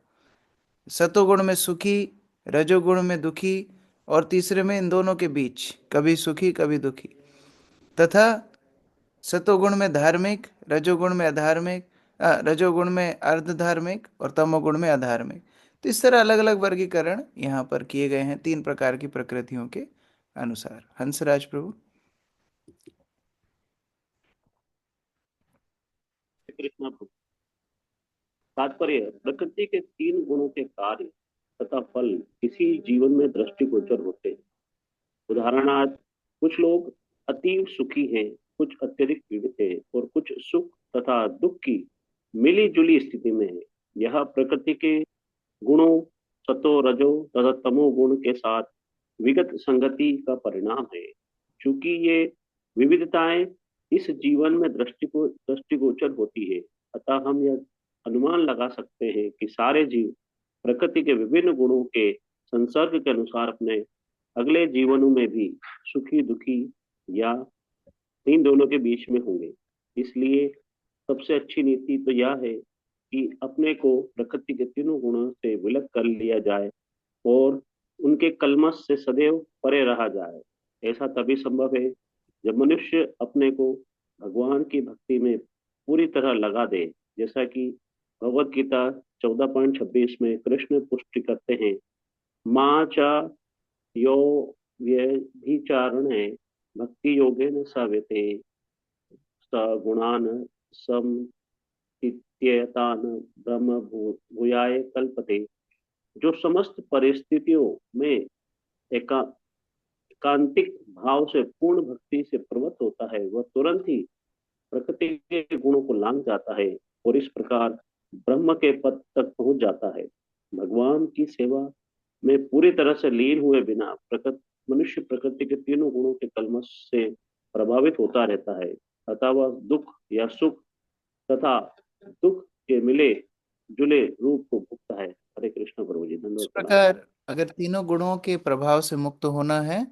सतोगुण में सुखी, रजोगुण में दुखी, और तीसरे में इन दोनों के बीच, कभी सुखी कभी दुखी। तथा सतोगुण में धार्मिक, रजोगुण में अधार्मिक, रजोगुण में अर्ध धार्मिक और तमोगुण में अधार्मिक। तो इस तरह अलग अलग वर्गीकरण यहाँ पर किए गए हैं तीन प्रकार की प्रकृतियों के अनुसार। हंसराज प्रभु। कृष्णा प्रभु। तात्पर्य, प्रकृति के तीन गुणों के कार्य तथा फल किसी जीवन में दृष्टिगोचर होते हैं। उदाहरणार्थ, कुछ लोग अतीव सुखी हैं, कुछ अत्यधिक पीड़ित हैं और कुछ सुख तथा दुख की मिली जुली स्थिति में है। यह प्रकृति के गुणों सतो रजो तथा तमो गुण के साथ विगत संगति का परिणाम है। चूंकि ये विविधताएं इस जीवन में दृष्टिगोचर होती है, अतः हम यह अनुमान लगा सकते हैं कि सारे जीव प्रकृति के विभिन्न गुणों के संसर्ग के अनुसार अपने अगले जीवनों में भी सुखी दुखी या इन दोनों के बीच में होंगे। इसलिए सबसे अच्छी नीति तो यह है कि अपने को प्रकृति के तीनों गुणों से विलग कर लिया जाए और उनके कलमश से सदैव परे रहा जाए। ऐसा तभी संभव है जब मनुष्य अपने को भगवान की भक्ति में पूरी तरह लगा दे, जैसा कि भगवत गीता 14.26 में कृष्ण पुष्टि करते हैं, माँ चा यो व्यभिचारण है भक्ति योगेन सवेते सगुणान समतीत्येतान ब्रह्म भूयाय कल्पते। जो समस्त परिस्थितियों में एकांतिक भाव से पूर्ण भक्ति से प्रवृत्त होता है, वह तुरंत ही प्रकृति के गुणों को लांघ जाता है और इस प्रकार ब्रह्म के पद तक पहुंच जाता है। भगवान की सेवा में पूरी तरह से लीन हुए बिना मनुष्य प्रकृति के तीनों गुणों के कलमश से प्रभावित होता रहता है। अतः वह दुख या सुख तथा दुख के मिले जुले रूप को भुगता है। हरे कृष्ण प्रभु जी, इस धन्यवाद प्रणाम। प्रकार अगर तीनों गुणों के प्रभाव से मुक्त होना है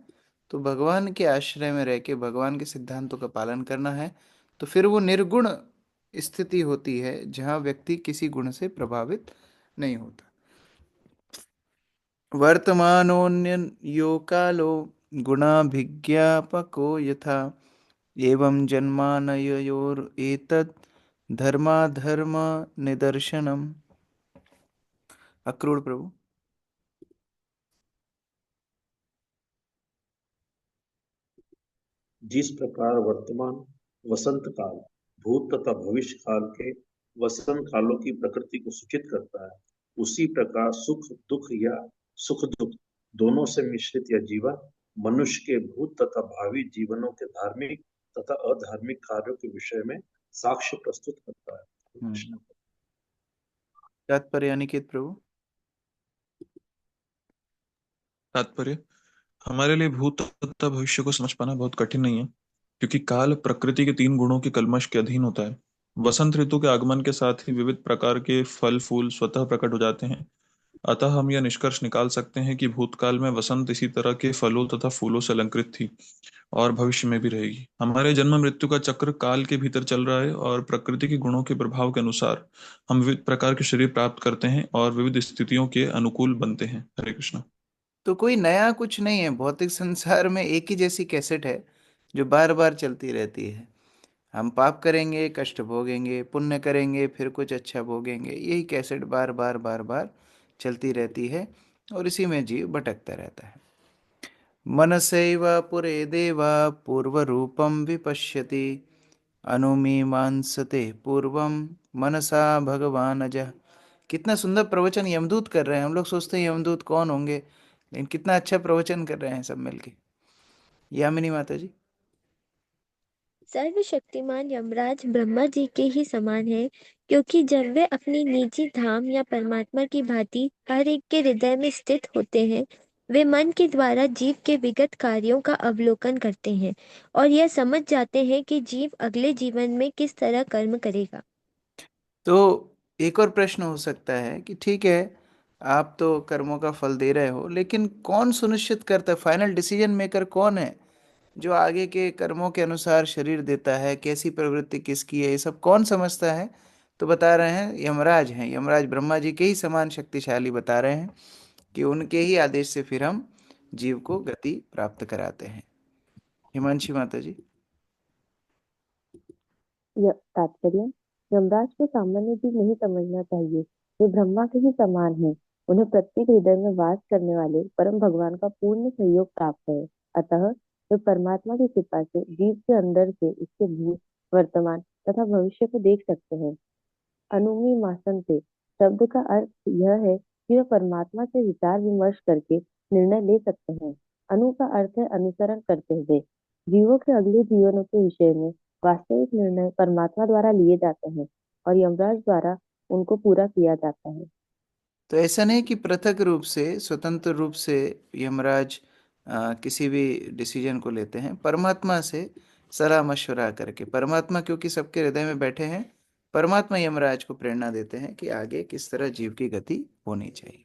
तो भगवान के आश्रय में रह के भगवान के सिद्धांतों का पालन करना है। तो फिर वो निर्गुण स्थिति होती है जहाँ व्यक्ति किसी गुण से प्रभावित नहीं होता। वर्तमानोऽन्यो कालो गुणाभिज्ञापको यथा एवं जन्मानयोरेतत् धर्माधर्म निदर्शनम्। अक्रूर प्रभु। जिस प्रकार वर्तमान वसंत काल भूत तथा भविष्य काल के वसंत कालों की प्रकृति को सूचित करता है, उसी प्रकार सुख दुख या सुख दुख दोनों से मिश्रित यह जीवन मनुष्य के भूत तथा भावी जीवनों के धार्मिक तथा अधार्मिक कार्यों के विषय में साक्ष्य प्रस्तुत करता है। तात्पर्य अनिकेत प्रभु। तात्पर्य, हमारे लिए भूत तथा भविष्य को समझ पाना बहुत कठिन नहीं है, क्योंकि काल प्रकृति के तीन गुणों के कल्मश के अधीन होता है। वसंत ऋतु के आगमन के साथ ही विविध प्रकार के फल फूल स्वतः प्रकट हो जाते हैं। अतः हम यह निष्कर्ष निकाल सकते हैं कि भूतकाल में वसंत इसी तरह के फलों तथा फूलों से अलंकृत थी और भविष्य में भी रहेगी। हमारे जन्म मृत्यु का चक्र काल के भीतर चल रहा है और प्रकृति के गुणों के प्रभाव के अनुसार हम विविध प्रकार के शरीर प्राप्त करते हैं और विविध स्थितियों के अनुकूल बनते हैं। हरे कृष्ण। तो कोई नया कुछ नहीं है, भौतिक संसार में एक ही जैसी कैसेट है जो बार बार चलती रहती है। हम पाप करेंगे कष्ट भोगेंगे, पुण्य करेंगे फिर कुछ अच्छा भोगेंगे, यही कैसेट बार बार बार बार चलती रहती है और इसी में जीव भटकता रहता है। मनसैव पुरे देवा पूर्व रूपम विपश्यति अनुमीमांसते पूर्वम मनसा भगवान अजः। कितना सुंदर प्रवचन यमदूत कर रहे हैं। हम लोग सोचते हैं यमदूत कौन होंगे, लेकिन कितना अच्छा प्रवचन कर रहे हैं सब मिलके। यामिनी माता जी। सर्वशक्तिमान यमराज ब्रह्मा जी के ही समान है, क्योंकि जब वे अपनी निजी धाम या परमात्मा की भांति हर एक के हृदय में स्थित होते हैं, वे मन के द्वारा जीव के विगत कार्यों का अवलोकन करते हैं और यह समझ जाते हैं कि जीव अगले जीवन में किस तरह कर्म करेगा। तो एक और प्रश्न हो सकता है कि ठीक है, आप तो कर्मों का फल दे रहे हो, लेकिन कौन सुनिश्चित करता है, फाइनल डिसीजन मेकर कौन है जो आगे के कर्मों के अनुसार शरीर देता है, कैसी प्रवृत्ति किसकी है, ये सब कौन समझता है? तो बता रहे हैं यमराज हैं। यमराज ब्रह्मा जी के ही समान शक्तिशाली बता रहे हैं कि उनके ही आदेश से फिर हम जीव को गति प्राप्त कराते हैं। हिमांशी माता जी। तात्पर्य, यमराज को सामान्य जीव नहीं समझना चाहिए। वे ब्रह्मा के ही समान हैं। उन्हें प्रत्येक हृदय में वास करने वाले परम भगवान का पूर्ण सहयोग प्राप्त है। अतः वे परमात्मा की कृपा से जीव के अंदर से उसके भूत वर्तमान तथा भविष्य को देख सकते हैं। अनुमी मासन्ते शब्द का अर्थ यह है कि वे परमात्मा से विचार विमर्श करके निर्णय ले सकते हैं। अनु का अर्थ है अनुसरण करते हुए। जीवों के अगले जीवनों के विषय में वास्तविक निर्णय परमात्मा द्वारा लिए जाते हैं और यमराज द्वारा उनको पूरा किया जाता है। तो ऐसा नहीं कि पृथक रूप से, स्वतंत्र रूप से यमराज किसी भी डिसीजन को लेते हैं। परमात्मा से सलाह मशवरा करके, परमात्मा क्योंकि सबके हृदय में बैठे हैं, परमात्मा यमराज को प्रेरणा देते हैं कि आगे किस तरह जीव की गति होनी चाहिए।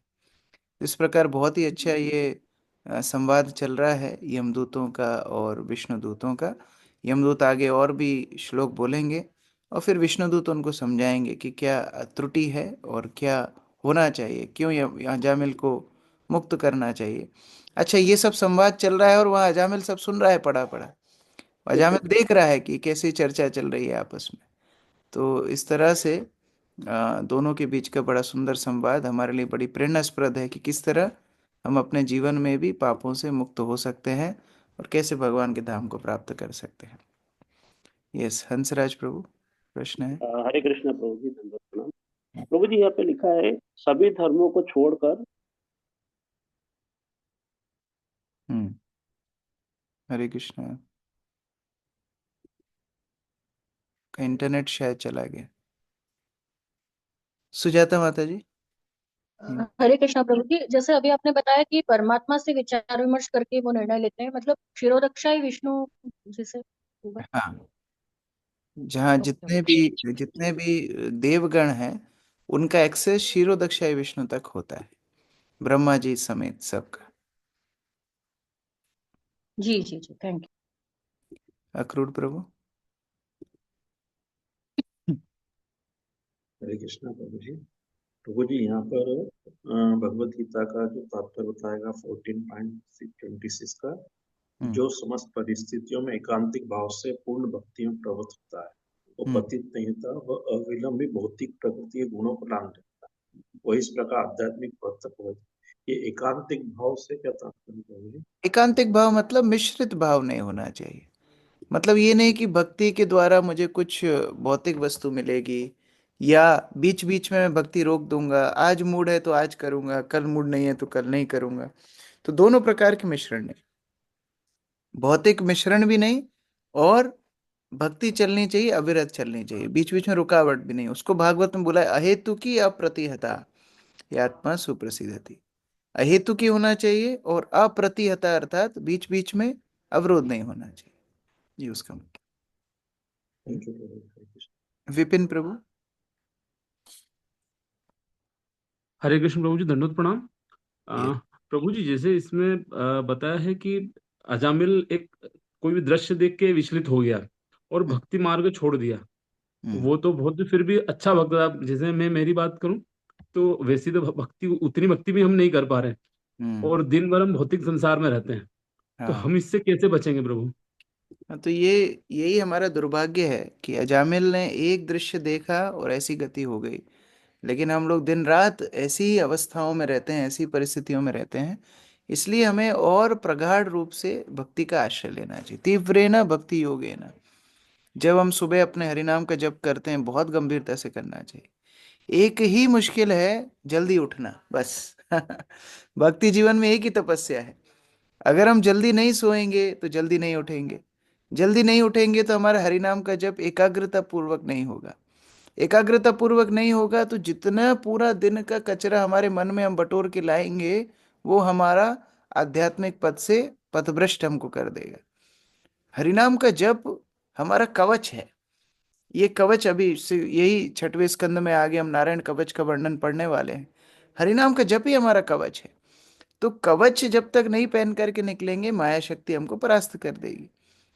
इस प्रकार बहुत ही अच्छा ये संवाद चल रहा है यमदूतों का और विष्णुदूतों का। यमदूत आगे और भी श्लोक बोलेंगे और फिर विष्णुदूत उनको समझाएंगे कि क्या त्रुटि है और क्या होना चाहिए, क्यों अजामिल को मुक्त करना चाहिए। अच्छा, ये सब संवाद चल रहा है और वहाँ अजामिल सब सुन रहा है पड़ा पड़ा। अजामिल देख रहा है कि कैसी चर्चा चल रही है आपस में। तो इस तरह से दोनों के बीच का बड़ा सुंदर संवाद हमारे लिए बड़ी प्रेरणास्पद है कि किस तरह हम अपने जीवन में भी पापों से मुक्त हो सकते हैं और कैसे भगवान के धाम को प्राप्त कर सकते हैं। यस, हंसराज प्रभु, प्रश्न है। हरे कृष्ण प्रभु जी, धन्यवाद प्रणाम। प्रभु जी, यहाँ पे लिखा है सभी धर्मों को छोड़कर। हरे कृष्ण का इंटरनेट शायद चला गया। सुजाता माता जी। हरे कृष्णा प्रभु जी, जैसे अभी आपने बताया कि परमात्मा से विचार विमर्श करके वो निर्णय लेते हैं, मतलब क्षीरोदक्षा ही विष्णु जी से होगा। हाँ, जहाँ जितने भी देवगण हैं उनका एक्सेस क्षीरोदक्षाई विष्णु तक होता है, ब्रह्मा जी समेत सबका। जी जी जी, थैंक अक्रूर प्रभु। हरे कृष्णा प्रभु जी यहाँ पर भगवत गीता का जो तात्पर्य बताएगा 14.26 का, जो समस्त परिस्थितियों में एकांतिक भाव से पूर्ण भक्ति में प्रवृत्त होता है, वो पतित नहीं होता, वह अविलंबी भौतिक प्रकृति के गुणों को लांग लेता है, वही इस प्रकार आध्यात्मिक पथ तक पहुंचता है। ये एकांतिक भाव से क्या तात्पर्य प्रभु जी? एकांतिक भाव मतलब मिश्रित भाव नहीं होना चाहिए। मतलब ये नहीं कि भक्ति के द्वारा मुझे कुछ भौतिक वस्तु मिलेगी, या बीच बीच में मैं भक्ति रोक दूंगा, आज मूड है तो आज करूंगा, कल मूड नहीं है तो कल नहीं करूंगा। तो दोनों प्रकार के मिश्रण नहीं, भौतिक मिश्रण भी नहीं, और भक्ति चलनी चाहिए, अविरत चलनी चाहिए, बीच बीच में रुकावट भी नहीं। उसको भागवत में बोला है अहेतु की अप्रतिहता ये आत्मा सुप्रसिद्धति। अहेतु की होना चाहिए और अप्रतिहता अर्थात बीच बीच में अवरोध नहीं होना चाहिए, ये उसका मतलब। थैंक यू प्रभु। हरे कृष्ण। विपिन प्रभु। हरे कृष्ण प्रभु जी, दंडोत प्रणाम। ये प्रभु जी, जैसे इसमें बताया है कि अजामिल एक कोई भी दृश्य देख के विचलित हो गया और भक्ति मार्ग छोड़ दिया। वो तो बहुत फिर भी अच्छा भक्त था। जैसे मैं मेरी बात करूं तो वैसी तो भक्ति, उतनी भक्ति भी हम नहीं कर पा रहे और दिन भर हम भौतिक संसार में रहते हैं, तो हाँ हम इससे कैसे बचेंगे प्रभु? तो ये यही हमारा दुर्भाग्य है कि अजामिल ने एक दृश्य देखा और ऐसी गति हो गई। लेकिन हम लोग दिन रात ऐसी ही अवस्थाओं में रहते हैं, ऐसी परिस्थितियों में रहते हैं। इसलिए हमें और प्रगाढ़ रूप से भक्ति का आश्रय लेना चाहिए। तीव्रेन भक्ति योगेन। जब हम सुबह अपने हरिनाम का जप करते हैं, बहुत गंभीरता से करना चाहिए। एक ही मुश्किल है, जल्दी उठना, बस। भक्ति जीवन में एक ही तपस्या है। अगर हम जल्दी नहीं सोएंगे तो जल्दी नहीं उठेंगे, जल्दी नहीं उठेंगे तो हमारा हरिनाम का जप एकाग्रता पूर्वक नहीं होगा, एकाग्रता पूर्वक नहीं होगा तो जितना पूरा दिन का कचरा हमारे मन में हम बटोर के लाएंगे, वो हमारा आध्यात्मिक पथ से पथभ्रष्ट हमको कर देगा। हरिनाम का जप हमारा कवच है। ये कवच अभी यही छठवें स्कंद में आगे हम नारायण कवच का वर्णन पढ़ने वाले हैं। हरिनाम का जप ही हमारा कवच है। तो कवच जब तक नहीं पहन करके निकलेंगे, माया शक्ति हमको परास्त कर देगी।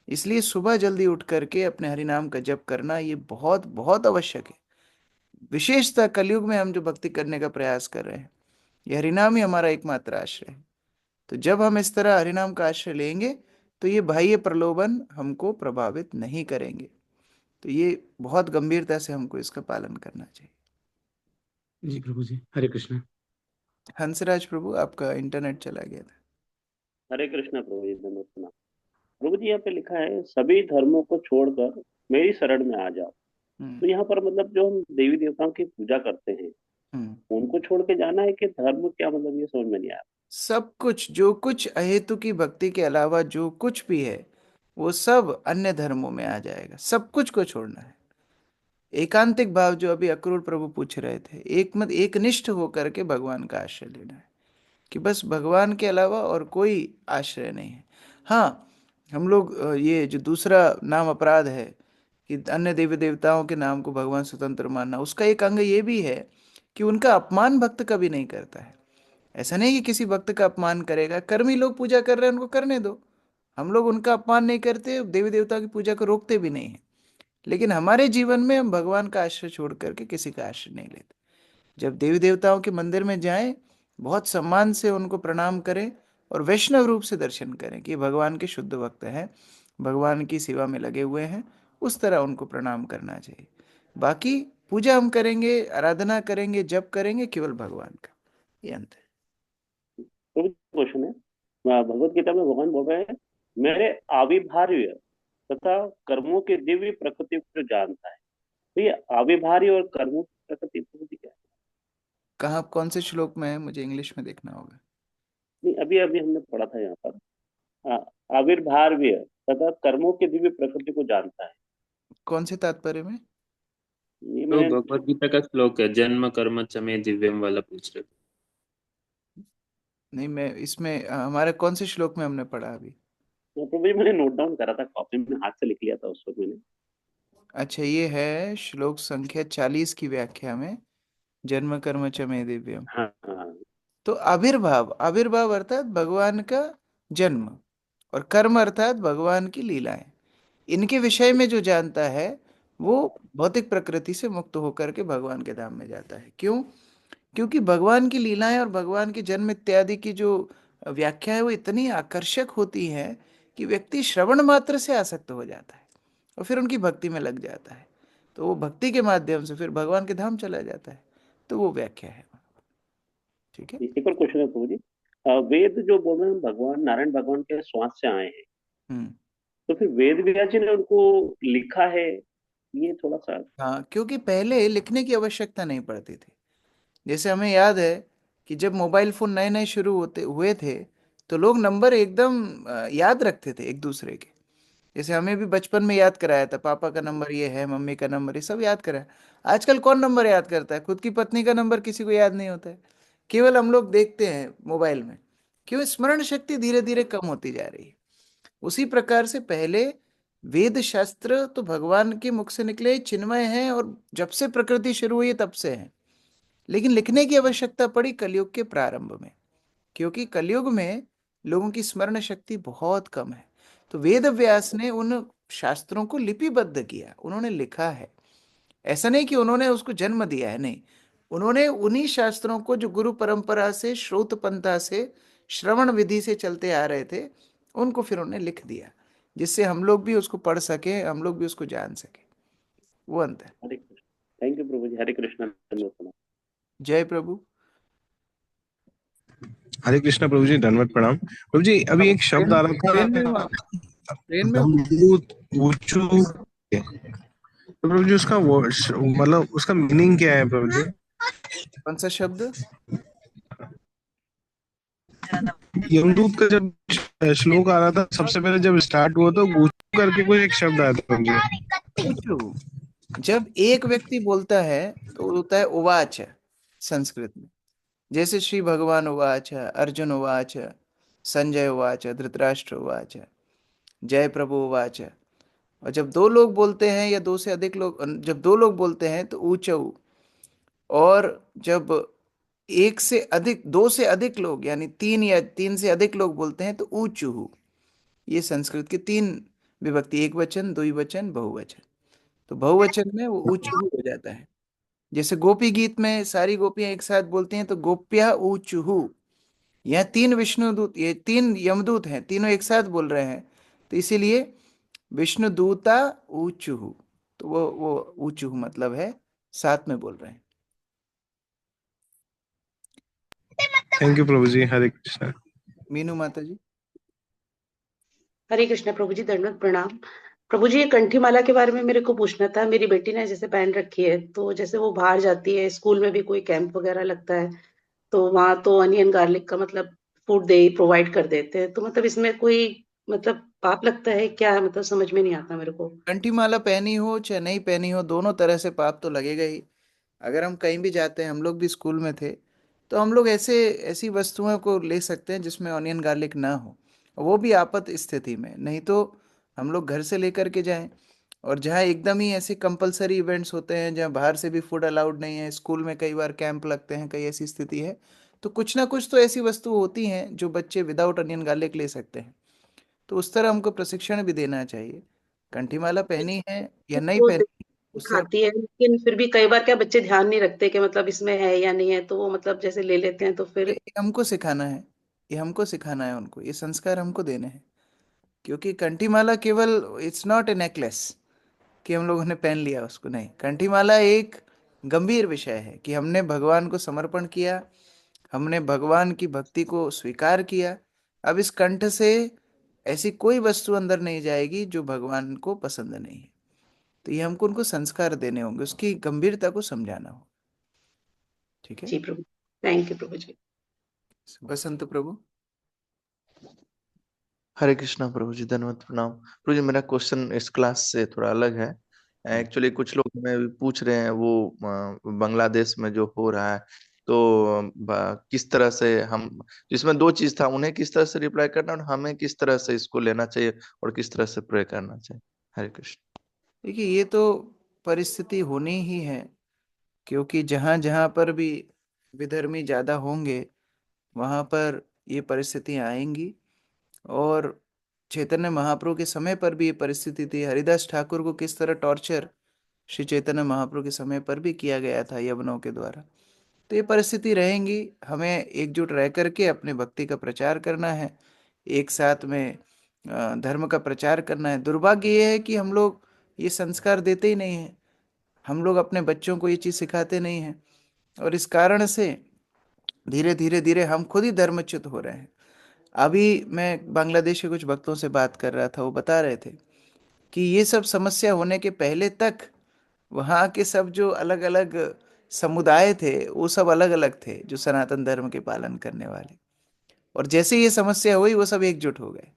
इसलिए सुबह जल्दी उठ करके अपने हरिनाम का जप करना ये बहुत बहुत आवश्यक है। विशेषतः कलयुग में हम जो भक्ति करने का प्रयास कर रहे हैं, ये हरिनाम ही हमारा एकमात्र आश्रय है। तो जब हम इस तरह हरिनाम का आश्रय लेंगे तो ये बाह्य प्रलोभन हमको प्रभावित नहीं करेंगे। तो ये बहुत गंभीरता से हमको इसका पालन करना चाहिए। जी प्रभु जी, हरे कृष्ण। हंसराज प्रभु, आपका इंटरनेट चला गया था। हरे कृष्णा प्रभु जी, धन्यवाद प्रणाम। प्रभु जी यहाँ पे लिखा है सभी धर्मों को छोड़कर मेरी शरण में आ जाओ। तो यहाँ पर मतलब जो हम देवी देवताओं की पूजा करते हैं उनको छोड़ के जाना है कि धर्म क्या, मतलब ये समझ में नहीं आया। सब कुछ, जो कुछ अहेतु की भक्ति के अलावा जो कुछ भी है वो सब अन्य धर्मों में आ जाएगा। सब कुछ को छोड़ना है। एकांतिक भाव जो अभी अक्रूर प्रभु पूछ रहे थे, एक निष्ठ होकर के भगवान का आश्रय लेना है, कि बस भगवान के अलावा और कोई आश्रय नहीं है। हाँ, हम लोग ये जो दूसरा नाम अपराध है कि अन्य देवी देवताओं के नाम को भगवान स्वतंत्र मानना, उसका एक अंग ये भी है कि उनका अपमान भक्त कभी नहीं करता है। ऐसा नहीं कि किसी भक्त का अपमान करेगा। कर्मी लोग पूजा कर रहे हैं, उनको करने दो। हम लोग उनका अपमान नहीं करते, देवी देवता की पूजा को रोकते भी नहीं है। लेकिन हमारे जीवन में हम भगवान का आश्रय छोड़ करके किसी का आश्रय नहीं लेते। जब देवी देवताओं के मंदिर में जाएं, बहुत सम्मान से उनको प्रणाम करें और वैष्णव रूप से दर्शन करें कि भगवान के शुद्ध भक्त हैं, भगवान की सेवा में लगे हुए हैं। उस तरह उनको प्रणाम करना चाहिए। बाकी पूजा हम करेंगे, आराधना करेंगे, जप करेंगे केवल भगवान का, ये अंत है। प्रभु क्वेश्चन है, भगवत गीता में भगवान बोल रहे हैं मेरे आविर्भाव्य तथा कर्मों की दिव्य प्रकृति को जो जानता है। तो ये आविर्भाव्य और कर्मों की प्रकृति क्या है? कहाँ, कौन से श्लोक में है? मुझे इंग्लिश में देखना होगा। नहीं, अभी अभी हमने पढ़ा था यहाँ पर, आविर्भाव्य तथा कर्मों की दिव्य प्रकृति को जानता है। कौन से तात्पर्य में? ये तो मैं भगवत गीता का श्लोक है, जन्म कर्म च मे दिव्यम वाला पूछ रहे थे। नहीं, मैं इसमें हमारे कौन से श्लोक में हमने पढ़ा अभी? प्रभु जी मैंने नोट डाउन करा था, कॉपी में हाथ से लिख लिया था उस वक्त मैंने। अच्छा, ये है श्लोक संख्या 40 की व्याख्या में, जन्म कर्म च मे दिव्यम। हाँ हाँ। तो आविर्भाव, आविर्भाव अर्थात भगवान का जन्म, और कर्म अर्थात भगवान की लीलाएं, इनके विषय में जो जानता है वो भौतिक प्रकृति से मुक्त होकर के भगवान के धाम में जाता है। क्यों? क्योंकि भगवान की लीलाएं और भगवान के जन्म इत्यादि की जो व्याख्या है वो इतनी आकर्षक होती है कि व्यक्ति श्रवण मात्र से आसक्त हो जाता है और फिर उनकी भक्ति में लग जाता है। तो वो भक्ति के माध्यम से फिर भगवान के धाम चला जाता है। तो वो व्याख्या है। ठीक है। एक और क्वेश्चन है प्रभु जी। वेद जो बोल रहे हैं भगवान नारायण भगवान के श्वास से आए हैं, हम्म। तो फिर वेद व्यास जी ने उनको लिखा है, ये थोड़ा सा। हाँ, क्योंकि पहले लिखने की आवश्यकता नहीं पड़ती थी। जैसे हमें याद है कि जब मोबाइल फोन नए नए शुरू होते हुए थे तो लोग नंबर एकदम याद रखते थे एक दूसरे के। जैसे हमें भी बचपन में याद कराया था, पापा का नंबर ये है, मम्मी का नंबर, ये सब याद कराया। आजकल कौन नंबर याद करता है? खुद की पत्नी का नंबर किसी को याद नहीं होता है। केवल हम लोग देखते हैं मोबाइल में। क्यों? स्मरण शक्ति धीरे धीरे कम होती जा रही है। उसी प्रकार से पहले वेद शास्त्र तो भगवान के मुख से निकले चिन्मय हैं, और जब से प्रकृति शुरू हुई है तब से है। लेकिन लिखने की आवश्यकता पड़ी कलयुग के प्रारंभ में, क्योंकि कलयुग में लोगों की स्मरण शक्ति बहुत कम है। तो वेद व्यास ने उन शास्त्रों को लिपिबद्ध किया, उन्होंने लिखा है। ऐसा नहीं कि उन्होंने उसको जन्म दिया है, नहीं। उन्होंने उन्हीं शास्त्रों को जो गुरु परंपरा से, श्रोत पंथा से, श्रवण विधि से चलते आ रहे थे, उनको फिर उन्होंने लिख दिया, जिससे हम लोग भी उसको पढ़ सके, हम लोग भी उसको जान सके। वो अंत है। हरे कृष्ण। थैंक यू प्रभु जी। हरे कृष्ण। धन्यवाद प्रणाम। जय प्रभु। हरे कृष्णा प्रभु जी, धन्यवाद प्रणाम। प्रभु जी अभी एक शब्द आ रहा ट्रेन में हूँ था, आप? ट्रेन में हूँ? गमरूत ऊंचू, तो प्रभु जी उसका मतलब उसका मीनिंग क्या है प्रभु जी? कौन सा शब्द? यमदूत का जब श्लोक आ रहा था सबसे पहले जब स्टार्ट हुआ तो ऊंचू करके कोई एक शब्द आया था प्रभु जी। ऊंचू, जब एक व्यक्ति बोलता है तो होता है उवाच संस्कृत में। जैसे श्री भगवान उवाच, अर्जुन उवाच, संजय उवाच, धृतराष्ट्र उवाच, जय प्रभु उवाच। और जब दो लोग बोलते हैं या दो से अधिक लोग, जब दो लोग बोलते हैं तो ऊचऊ। और जब एक से अधिक, दो से अधिक लोग यानी तीन या तीन से अधिक लोग बोलते हैं तो ऊचुहु। ये संस्कृत के तीन विभक्ति, एक वचन, द्विवचन, बहुवचन। तो बहुवचन में वो ऊचुहु हो जाता है। जैसे गोपी गीत में सारी गोपियां एक साथ बोलती हैं तो गोप्या ऊचुहु। यहाँ तीन विष्णुदूत, ये तीन यमदूत हैं, तीनों एक साथ बोल रहे हैं, तो इसीलिए विष्णुदूता ऊचुहु। तो वो ऊचुहु मतलब है साथ में बोल रहे हैं। थैंक यू प्रभु जी। हरे कृष्णा। मीनू माता जी। हरे कृष्णा प्रभु जी, दंडवत प्रणाम। प्रभु जी, ये कंठीमाला के बारे में मेरे को पूछना था। मेरी बेटी ने जैसे पहन रखी है, तो जैसे वो बाहर जाती है, स्कूल में भी कोई कैंप वगैरह लगता है, तो वहां तो अनियन गार्लिक का मतलब फूड दे प्रोवाइड कर देते हैं, तो मतलब इसमें कोई मतलब पाप लगता है क्या? मतलब समझ में नहीं आता मेरे को। कंठी माला पहनी हो चाहे नहीं पहनी हो, दोनों तरह से पाप तो लगेगा ही। अगर हम कहीं भी जाते हैं, हम लोग भी स्कूल में थे, तो हम लोग ऐसे ऐसी वस्तुओं को ले सकते हैं जिसमें ऑनियन गार्लिक ना हो, वो भी आपात स्थिति में। नहीं तो हम लोग घर से लेकर के जाएं। और जहाँ एकदम ही ऐसे कंपलसरी इवेंट्स होते हैं जहाँ बाहर से भी फूड अलाउड नहीं है, स्कूल में कई बार कैंप लगते हैं, कई ऐसी स्थिति है, तो कुछ ना कुछ तो ऐसी वस्तु होती हैं जो बच्चे विदाउट अनियन गार्लिक ले सकते हैं। तो उस तरह हमको प्रशिक्षण भी देना चाहिए। कंठीमाला पहनी है या नहीं वो पहनी, उससे खाती है, लेकिन फिर भी कई बार क्या बच्चे ध्यान नहीं रखते कि मतलब इसमें है या नहीं है, तो वो मतलब जैसे ले लेते हैं तो फिर। ये हमको सिखाना है, ये हमको सिखाना है उनको, ये संस्कार हमको देने हैं। क्योंकि कंठीमाला केवल, इट्स नॉट ए नेकलेस कि हम लोगों ने पहन लिया उसको, नहीं। कंठीमाला एक गंभीर विषय है कि हमने भगवान को समर्पण किया, हमने भगवान की भक्ति को स्वीकार किया। अब इस कंठ से ऐसी कोई वस्तु अंदर नहीं जाएगी जो भगवान को पसंद नहीं है। तो ये हमको उनको संस्कार देने होंगे, उसकी गंभीरता को समझाना होगा। ठीक है। जी प्रभु, थैंक यू प्रभु जी। बसंत प्रभु। हरे कृष्णा प्रभु जी, धन्यवाद प्रणाम। प्रभु जी मेरा क्वेश्चन इस क्लास से थोड़ा अलग है। एक्चुअली कुछ लोग हमें पूछ रहे हैं वो बांग्लादेश में जो हो रहा है, तो किस तरह से हम, इसमें दो चीज था, उन्हें किस तरह से रिप्लाई करना और हमें किस तरह से इसको लेना चाहिए और किस तरह से प्रे करना चाहिए। हरे कृष्ण। देखिए, ये तो परिस्थिति होनी ही है, क्योंकि जहाँ जहाँ पर भी विधर्मी ज्यादा होंगे वहां पर ये परिस्थितियां आएंगी। और चैतन्य महाप्रभु के समय पर भी ये परिस्थिति थी। हरिदास ठाकुर को किस तरह टॉर्चर श्री चैतन्य महाप्रभु के समय पर भी किया गया था यवनों के द्वारा। तो ये परिस्थिति रहेंगी। हमें एकजुट रह करके अपने भक्ति का प्रचार करना है, एक साथ में धर्म का प्रचार करना है। दुर्भाग्य ये है कि हम लोग ये संस्कार देते ही नहीं हैं, हम लोग अपने बच्चों को ये चीज़ सिखाते नहीं हैं, और इस कारण से धीरे धीरे धीरे हम खुद ही धर्मच्युत हो रहे हैं। अभी मैं बांग्लादेश के कुछ भक्तों से बात कर रहा था, वो बता रहे थे कि ये सब समस्या होने के पहले तक वहाँ के सब जो अलग अलग समुदाय थे वो सब अलग अलग थे, जो सनातन धर्म के पालन करने वाले। और जैसे ये समस्या हुई वो सब एकजुट हो गए।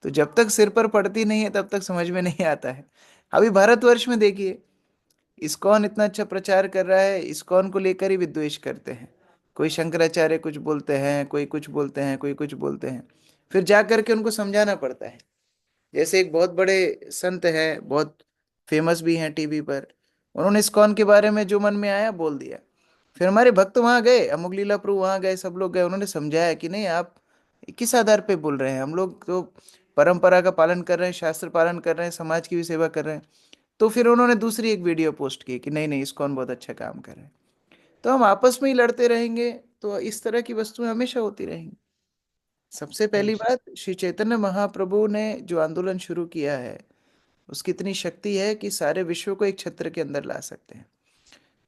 तो जब तक सिर पर पड़ती नहीं है तब तक समझ में नहीं आता है। अभी भारतवर्ष में देखिए, इस्कॉन इतना अच्छा प्रचार कर रहा है, इस्कॉन को लेकर ही विद्वेष करते हैं। कोई शंकराचार्य कुछ बोलते हैं, कोई कुछ बोलते हैं, कोई कुछ बोलते हैं। फिर जा करके उनको समझाना पड़ता है। जैसे एक बहुत बड़े संत हैं, बहुत फेमस भी हैं टीवी पर, उन्होंने इस्कॉन के बारे में जो मन में आया बोल दिया। फिर हमारे भक्त वहां गए, अमुक लीला प्रभु वहां गए, सब लोग गए, उन्होंने समझाया कि नहीं, आप किस आधार पे बोल रहे हैं, हम लोग तो परंपरा का पालन कर रहे हैं, शास्त्र पालन कर रहे हैं, समाज की भी सेवा कर रहे हैं। तो फिर उन्होंने दूसरी एक वीडियो पोस्ट की कि नहीं नहीं, इस्कॉन बहुत अच्छा काम कर रहे हैं। तो हम आपस में ही लड़ते रहेंगे तो इस तरह की वस्तुएं हमेशा होती रहेंगी। सबसे पहली जी बात, श्री चैतन्य महाप्रभु ने जो आंदोलन शुरू किया है उसकी इतनी शक्ति है कि सारे विश्व को एक छत्र के अंदर ला सकते हैं।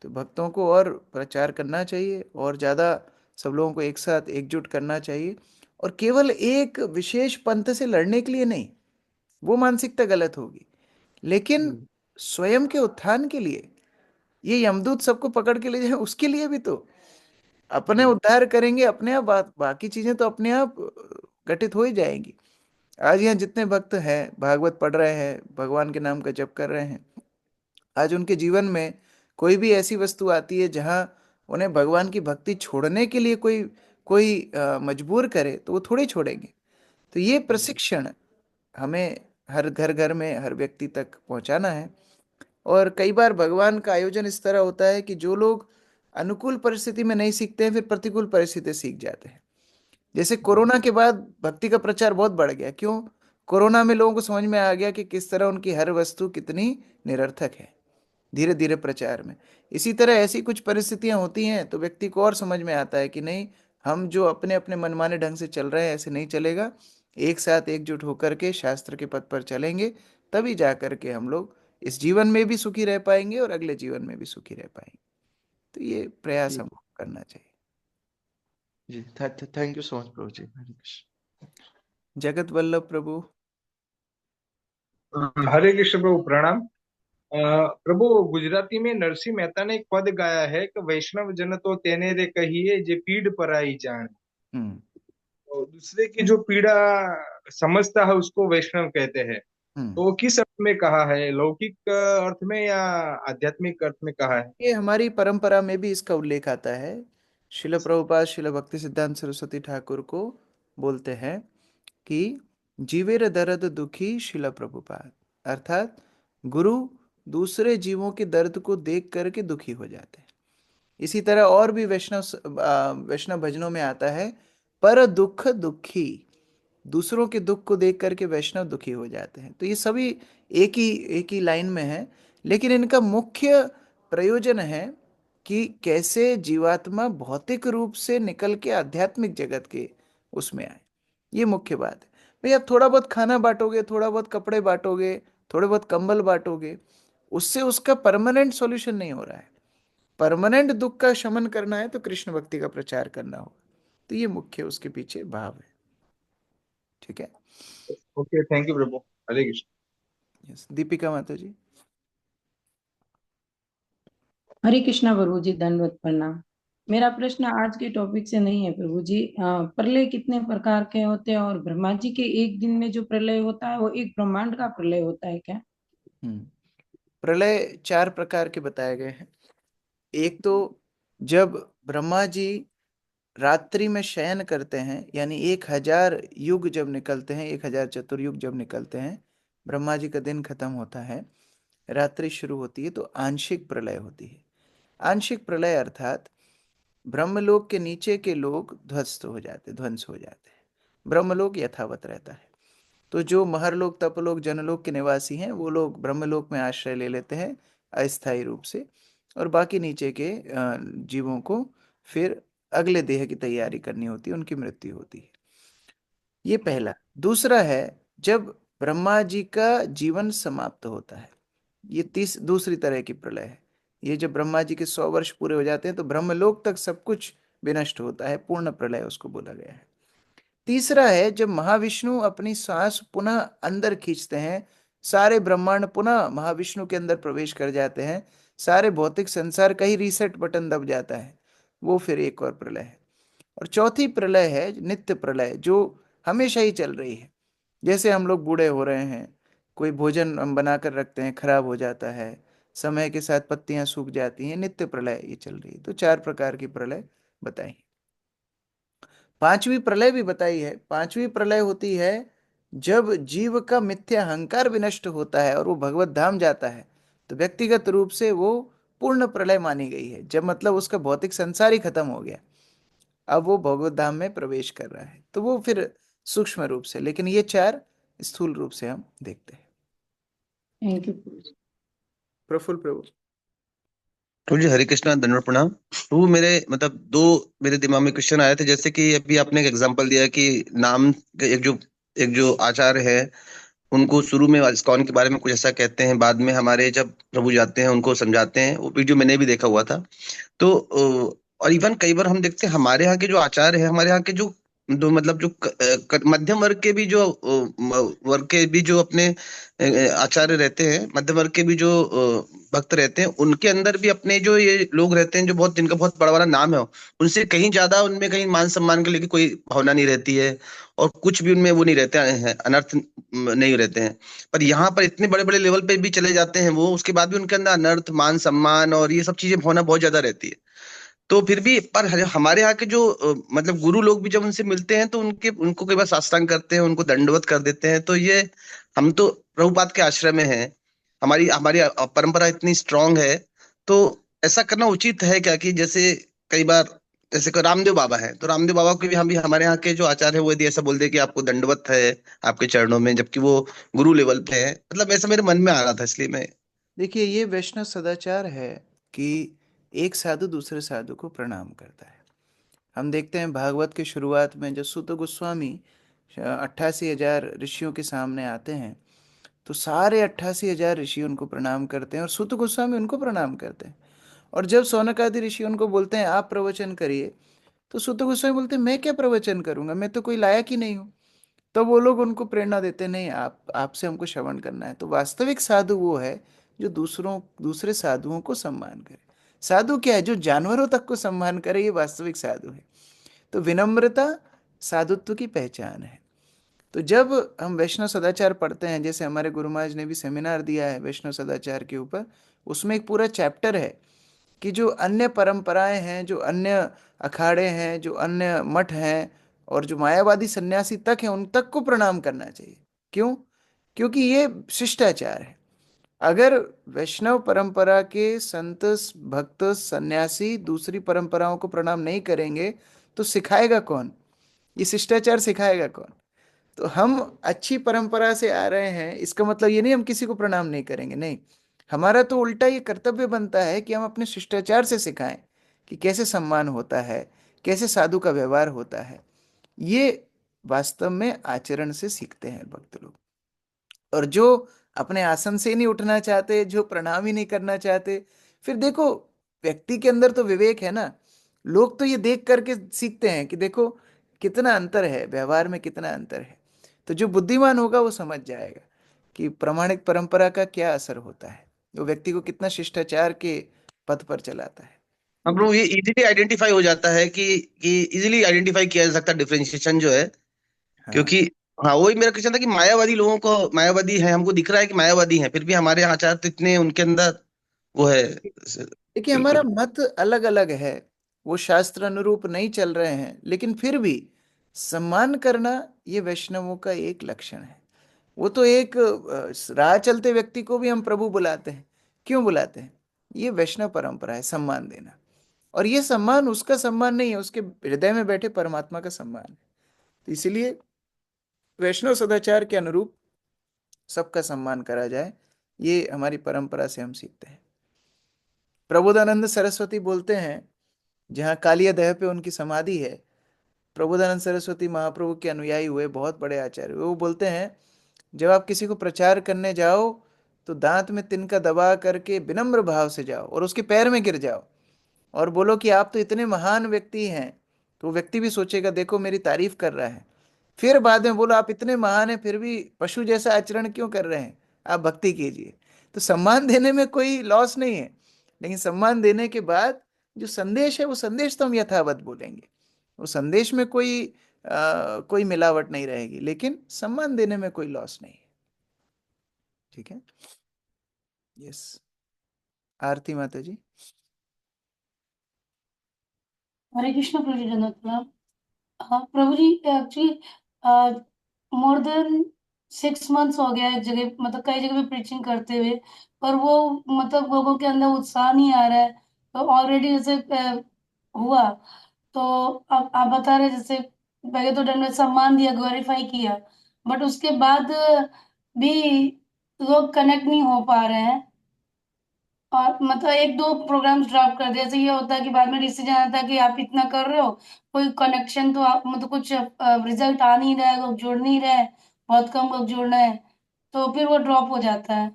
तो भक्तों को और प्रचार करना चाहिए, और ज़्यादा सब लोगों को एक साथ एकजुट करना चाहिए। और केवल एक विशेष पंथ से लड़ने के लिए नहीं, वो मानसिकता गलत होगी। लेकिन जी स्वयं के उत्थान के लिए, ये यमदूत सबको पकड़ के ले जाए उसके लिए भी तो अपने जी उद्धार करेंगे अपने आप। बाकी चीजें तो अपने आप घटित हो ही जाएंगी। आज यहाँ जितने भक्त हैं भागवत पढ़ रहे हैं, भगवान के नाम का जप कर रहे हैं, आज उनके जीवन में कोई भी ऐसी वस्तु आती है जहाँ उन्हें भगवान की भक्ति छोड़ने के लिए कोई कोई मजबूर करे, तो वो थोड़ी छोड़ेंगे। तो ये जी प्रशिक्षण हमें हर घर घर में हर व्यक्ति तक पहुंचाना है। और कई बार भगवान का आयोजन इस तरह होता है कि जो लोग अनुकूल परिस्थिति में नहीं सीखते हैं, फिर प्रतिकूल परिस्थिति सीख जाते हैं। जैसे जी कोरोना के बाद भक्ति का प्रचार बहुत बढ़ गया। क्यों? कोरोना में लोगों को समझ में आ गया कि किस तरह उनकी हर वस्तु कितनी निरर्थक है, धीरे धीरे प्रचार में। इसी तरह ऐसी कुछ परिस्थितियां होती हैं तो व्यक्ति को और समझ में आता है कि नहीं, हम जो अपने अपने मनमाने ढंग से चल रहे हैं ऐसे नहीं चलेगा। एक साथ एकजुट होकर के शास्त्र के पथ पर चलेंगे, तभी जा करके हम लोग इस जीवन में भी सुखी रह पाएंगे और अगले जीवन में भी सुखी रह पाएंगे। तो ये प्रयास जी हमको करना चाहिए। जी थैंक यू सो मच प्रभु जी। हरे कृष्ण। जगत वल्लभ प्रभु। हरे कृष्ण प्रभु प्रणाम। प्रभु, गुजराती में नरसिंह मेहता ने एक पद गाया है कि वैष्णव जन तो तेने रे कहिए जे पीड़ पराई जान। हम्म। तो दूसरे की जो पीड़ा समझता है उसको वैष्णव कहते हैं। हम्म। तो वो किस अर्थ में कहा है, लौकिक अर्थ में या आध्यात्मिक अर्थ में कहा है? ये हमारी परंपरा में भी इसका उल्लेख आता है। शिल प्रभुपाद शिल भक्ति सिद्धांत सरस्वती ठाकुर को बोलते हैं कि जीवेर दर्द दुखी शिल प्रभुपाद, अर्थात गुरु दूसरे जीवों के दर्द को देख करके दुखी हो जाते हैं। इसी तरह और भी वैष्णव भजनों में आता है, पर दुख दुखी, दूसरों के दुख को देख करके वैष्णव दुखी हो जाते हैं। तो ये सभी एक ही लाइन में है, लेकिन इनका मुख्य प्रयोजन है कि कैसे जीवात्मा भौतिक रूप से निकल के आध्यात्मिक जगत के उसमें आए। ये मुख्य बात है। भाई आप थोड़ा बहुत खाना बांटोगे, थोड़ा बहुत कपड़े बांटोगे, थोड़े बहुत कंबल बांटोगे, उससे उसका परमानेंट सॉल्यूशन नहीं हो रहा है। परमानेंट दुख का शमन करना है तो कृष्ण भक्ति का प्रचार करना होगा। तो ये मुख्य उसके पीछे भाव है। ठीक है। Okay, thank you Prabhu. Hare Krishna. Yes, Deepika माता जी। हरे कृष्णा प्रभु जी, दंडवत प्रणाम। मेरा प्रश्न आज के टॉपिक से नहीं है प्रभु जी। प्रलय कितने प्रकार के होते हैं, और ब्रह्मा जी के एक दिन में जो प्रलय होता है वो एक ब्रह्मांड का प्रलय होता है क्या? हम्म। प्रलय चार प्रकार के बताए गए हैं। एक तो जब ब्रह्मा जी रात्रि में शयन करते हैं, यानी 1000 युग जब निकलते हैं, 1000 चतुर्युग जब निकलते हैं, ब्रह्मा जी का दिन खत्म होता है। रात्रि शुरू होती है तो आंशिक प्रलय होती है। आंशिक प्रलय अर्थात ब्रह्मलोक के नीचे के लोग ध्वस्त हो जाते, ध्वंस हो जाते हैं, ब्रह्मलोक यथावत रहता है। तो जो महरलोक, तपलोक, जनलोक के निवासी हैं वो लोग ब्रह्मलोक में आश्रय ले लेते हैं अस्थायी रूप से, और बाकी नीचे के जीवों को फिर अगले देह की तैयारी करनी होती है, उनकी मृत्यु होती है। ये पहला। दूसरा है जब ब्रह्मा जी का जीवन समाप्त होता है, ये दूसरी तरह की प्रलय है। ये जब ब्रह्मा जी के 100 वर्ष पूरे हो जाते हैं तो ब्रह्मलोक तक सब कुछ विनष्ट होता है, पूर्ण प्रलय उसको बोला गया है। तीसरा है जब महाविष्णु अपनी सांस पुनः अंदर खींचते हैं, सारे ब्रह्मांड पुनः महाविष्णु के अंदर प्रवेश कर जाते हैं, सारे भौतिक संसार का ही रीसेट बटन दब जाता है, वो फिर एक और प्रलय है। और चौथी प्रलय है नित्य प्रलय, जो हमेशा ही चल रही है। जैसे हम लोग बूढ़े हो रहे हैं, कोई भोजन हम बना कर रखते हैं, खराब हो जाता है, समय के साथ पत्तियां सूख जाती हैं, नित्य प्रलय ये चल रही है। तो 4 प्रकार की प्रलय बताई। पांचवी प्रलय भी बताई है। पांचवी प्रलय होती है जब जीव का मिथ्या अहंकार विनष्ट होता है और वो भगवत धाम जाता है, तो व्यक्तिगत रूप से वो पूर्ण प्रलय मानी गई है। जब मतलब उसका भौतिक संसार ही खत्म हो गया, अब वो भगवत धाम में प्रवेश कर रहा है, तो वो फिर सूक्ष्म रूप से, लेकिन ये 4 स्थूल रूप से हम देखते हैं। Thank you. प्रफुल्ल प्रभु। तो जी हरे कृष्णा, दंडवत प्रणाम। तो मेरे मतलब 2 मेरे दिमाग में क्वेश्चन आए थे। जैसे कि अभी आपने एक एग्जांपल दिया कि नाम एक जो आचार्य है उनको शुरू में इस्कॉन के बारे में कुछ ऐसा कहते हैं, बाद में हमारे जब प्रभु जाते हैं उनको समझाते हैं। वो वीडियो मैंने भी देखा हुआ था। तो और इवन कई बार हम देखते हैं हमारे यहाँ के जो आचार्य है, हमारे यहाँ के जो मतलब जो मध्यम वर्ग के भी जो वर्ग के भी जो अपने आचार्य रहते हैं, मध्यम वर्ग के भी जो भक्त रहते हैं, उनके अंदर भी अपने जो ये लोग रहते हैं जो बहुत जिनका बहुत बड़ा बड़ा नाम है, उनसे कहीं ज्यादा उनमें कहीं मान सम्मान के लेके कोई भावना नहीं रहती है, और कुछ भी उनमें वो नहीं रहते हैं, अनर्थ नहीं रहते हैं। पर यहाँ पर इतने बड़े बड़े लेवल पे भी चले जाते हैं वो, उसके बाद भी उनके अंदर अनर्थ, मान सम्मान और ये सब चीजें भावना बहुत ज्यादा रहती है। तो फिर भी पर हमारे यहाँ के जो मतलब गुरु लोग भी जब उनसे मिलते हैं तो उनको कई बार साष्टांग करते हैं, उनको दंडवत कर देते हैं। तो ये हम तो प्रभुपाद के आश्रय में हैं, हमारी हमारी परंपरा इतनी स्ट्रांग है, तो ऐसा करना उचित है क्या कि जैसे कई बार जैसे कोई रामदेव बाबा है, तो रामदेव बाबा को भी हम भी हमारे यहाँ के जो आचार्य है वो यदि ऐसा बोल दे कि आपको दंडवत है आपके चरणों में, जबकि वो गुरु लेवल पे है, मतलब ऐसा मेरे मन में आ रहा था, इसलिए मैं। देखिए, ये वैष्णव सदाचार है कि एक साधु दूसरे साधु को प्रणाम करता है। हम देखते हैं भागवत के शुरुआत में जब सूत गोस्वामी 88,000 ऋषियों के सामने आते हैं, तो सारे 88,000 ऋषि उनको प्रणाम करते हैं और सूत गोस्वामी उनको प्रणाम करते हैं। और जब सौनक आदि ऋषि उनको बोलते हैं आप प्रवचन करिए, तो सूत गोस्वामी बोलते हैं मैं क्या प्रवचन करूंगा, मैं तो कोई लायक ही नहीं हूँ। तो वो लोग उनको प्रेरणा देते, नहीं आपसे हमको श्रवण करना है। तो वास्तविक साधु वो है जो दूसरे साधुओं को सम्मान करे। साधु क्या है? जो जानवरों तक को सम्मान करे, ये वास्तविक साधु है। तो विनम्रता साधुत्व की पहचान है। तो जब हम वैष्णव सदाचार पढ़ते हैं, जैसे हमारे गुरु महाराज ने भी सेमिनार दिया है वैष्णव सदाचार के ऊपर, उसमें एक पूरा चैप्टर है कि जो अन्य परंपराएं हैं, जो अन्य अखाड़े हैं, जो अन्य मठ हैं, और जो मायावादी सन्यासी तक हैं, उन तक को प्रणाम करना चाहिए। क्यों? क्योंकि ये शिष्टाचार है। अगर वैष्णव परंपरा के संत, भक्त, सन्यासी दूसरी परंपराओं को प्रणाम नहीं करेंगे तो सिखाएगा कौन? ये शिष्टाचार सिखाएगा कौन? तो हम अच्छी परंपरा से आ रहे हैं, इसका मतलब ये नहीं हम किसी को प्रणाम नहीं करेंगे, नहीं। हमारा तो उल्टा ये कर्तव्य बनता है कि हम अपने शिष्टाचार से सिखाएं कि कैसे सम्मान होता है, कैसे साधु का व्यवहार होता है। ये वास्तव में आचरण से सीखते हैं भक्त लोग। और जो अपने आसन से नहीं उठना चाहते, जो प्रणाम ही नहीं करना चाहते, फिर देखो व्यक्ति के अंदर तो विवेक है ना, लोग तो ये देख करके सीखते हैं कि देखो कितना अंतर है व्यवहार में, कितना अंतर है। तो जो बुद्धिमान होगा वो समझ जाएगा कि प्रामाणिक परंपरा का क्या असर होता है, वो व्यक्ति को कितना शिष्टाचार के पथ पर चलाता है। हम लोग ये इजीली आइडेंटिफाई हो जाता है कि इजीली आइडेंटिफाई किया जा सकता है डिफरेंशिएशन जो है। क्योंकि हाँ, वही मेरा क्वेश्चन था कि मायावादी लोगों को, मायावादी है, हमको दिख रहा है कि मायावादी है, फिर भी हमारे आचार तो इतने उनके अंदर वो है। देखिए, हमारा मत अलग अलग है, वो शास्त्र अनुरूप नहीं चल रहे हैं, लेकिन फिर भी सम्मान करना ये वैष्णवों का एक लक्षण है। वो तो एक राह चलते व्यक्ति को भी हम प्रभु बुलाते हैं। क्यों बुलाते हैं? ये वैष्णव परंपरा है, सम्मान देना। और ये सम्मान उसका सम्मान नहीं है, उसके हृदय में बैठे परमात्मा का सम्मान है। तो इसीलिए वैष्णव सदाचार के अनुरूप सबका सम्मान करा जाए, ये हमारी परंपरा से हम सीखते हैं। प्रबोधानंद सरस्वती बोलते हैं, जहाँ कालिया दह पे उनकी समाधि है, प्रबोधानंद सरस्वती महाप्रभु के अनुयायी हुए, बहुत बड़े आचार्य हुए। वो बोलते हैं, जब आप किसी को प्रचार करने जाओ तो दांत में तिनका दबा करके विनम्र भाव से जाओ और उसके पैर में गिर जाओ और बोलो कि आप तो इतने महान व्यक्ति हैं। तो वो व्यक्ति भी सोचेगा, देखो मेरी तारीफ कर रहा है। फिर बाद में बोलो, आप इतने महान हैं फिर भी पशु जैसा आचरण क्यों कर रहे हैं, आप भक्ति कीजिए। तो सम्मान देने में कोई लॉस नहीं है, लेकिन सम्मान देने के बाद जो संदेश है वो संदेश तो हम यथावत बोलेंगे। वो संदेश में कोई मिलावट नहीं रहेगी, लेकिन सम्मान देने में कोई लॉस नहीं है। ठीक है। यस। आरती माता जी। हरे कृष्ण प्रभु जी, धन्यवाद प्रणाम। हाँ प्रभु जी, एक्चुअली मोर देन 6 मंथ्स हो गया एक जगह, मतलब कई जगह पे प्रीचिंग करते हुए, पर वो मतलब लोगों के अंदर उत्साह नहीं आ रहा है। तो ऑलरेडी जैसे हुआ, तो अब आप बता रहे जैसे पहले तो दंड सम्मान दिया, ग्लोरीफाई किया, बट उसके बाद भी लोग कनेक्ट नहीं हो पा रहे हैं। और मतलब एक दो प्रोग्राम्स ड्रॉप कर दिया, जैसे ये होता है कि बाद में डिसीजन आता है कि आप इतना कर रहे हो, कोई कनेक्शन तो आप मतलब कुछ रिजल्ट आ नहीं रहा है, लोग जुड़ नहीं रहे हैं, बहुत कम लोग जुड़ रहे हैं, तो फिर वो ड्रॉप हो जाता है।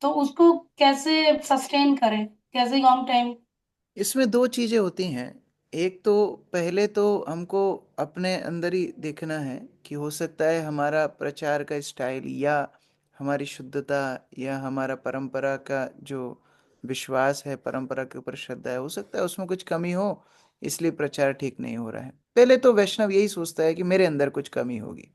तो उसको कैसे सस्टेन करें, कैसे लॉन्ग टाइम? इसमें दो चीजें होती हैं। एक तो पहले तो हमको अपने अंदर ही देखना है कि हो सकता है हमारा प्रचार का स्टाइल या हमारी शुद्धता या हमारा परंपरा का जो विश्वास है, परंपरा के ऊपर श्रद्धा है, हो सकता है उसमें कुछ कमी हो, इसलिए प्रचार ठीक नहीं हो रहा है। पहले तो वैष्णव यही सोचता है कि मेरे अंदर कुछ कमी होगी।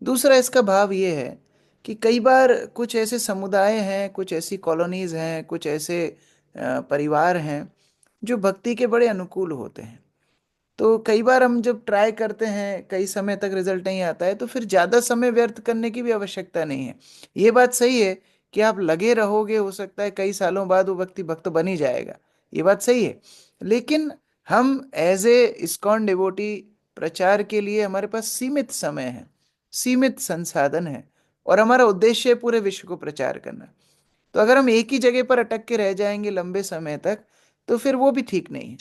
दूसरा इसका भाव ये है कि कई बार कुछ ऐसे समुदाय हैं, कुछ ऐसी कॉलोनीज हैं, कुछ ऐसे परिवार हैं जो भक्ति के बड़े अनुकूल होते हैं। तो कई बार हम जब ट्राई करते हैं, कई समय तक रिजल्ट नहीं आता है, तो फिर ज़्यादा समय व्यर्थ करने की भी आवश्यकता नहीं है। ये बात सही है कि आप लगे रहोगे, हो सकता है कई सालों बाद वो व्यक्ति भक्त बन ही जाएगा, ये बात सही है। लेकिन हम एज ए इस्कॉन डिवोटी प्रचार के लिए हमारे पास सीमित समय है, सीमित संसाधन है, और हमारा उद्देश्य है पूरे विश्व को प्रचार करना। तो अगर हम एक ही जगह पर अटक के रह जाएंगे लंबे समय तक, तो फिर वो भी ठीक नहीं है।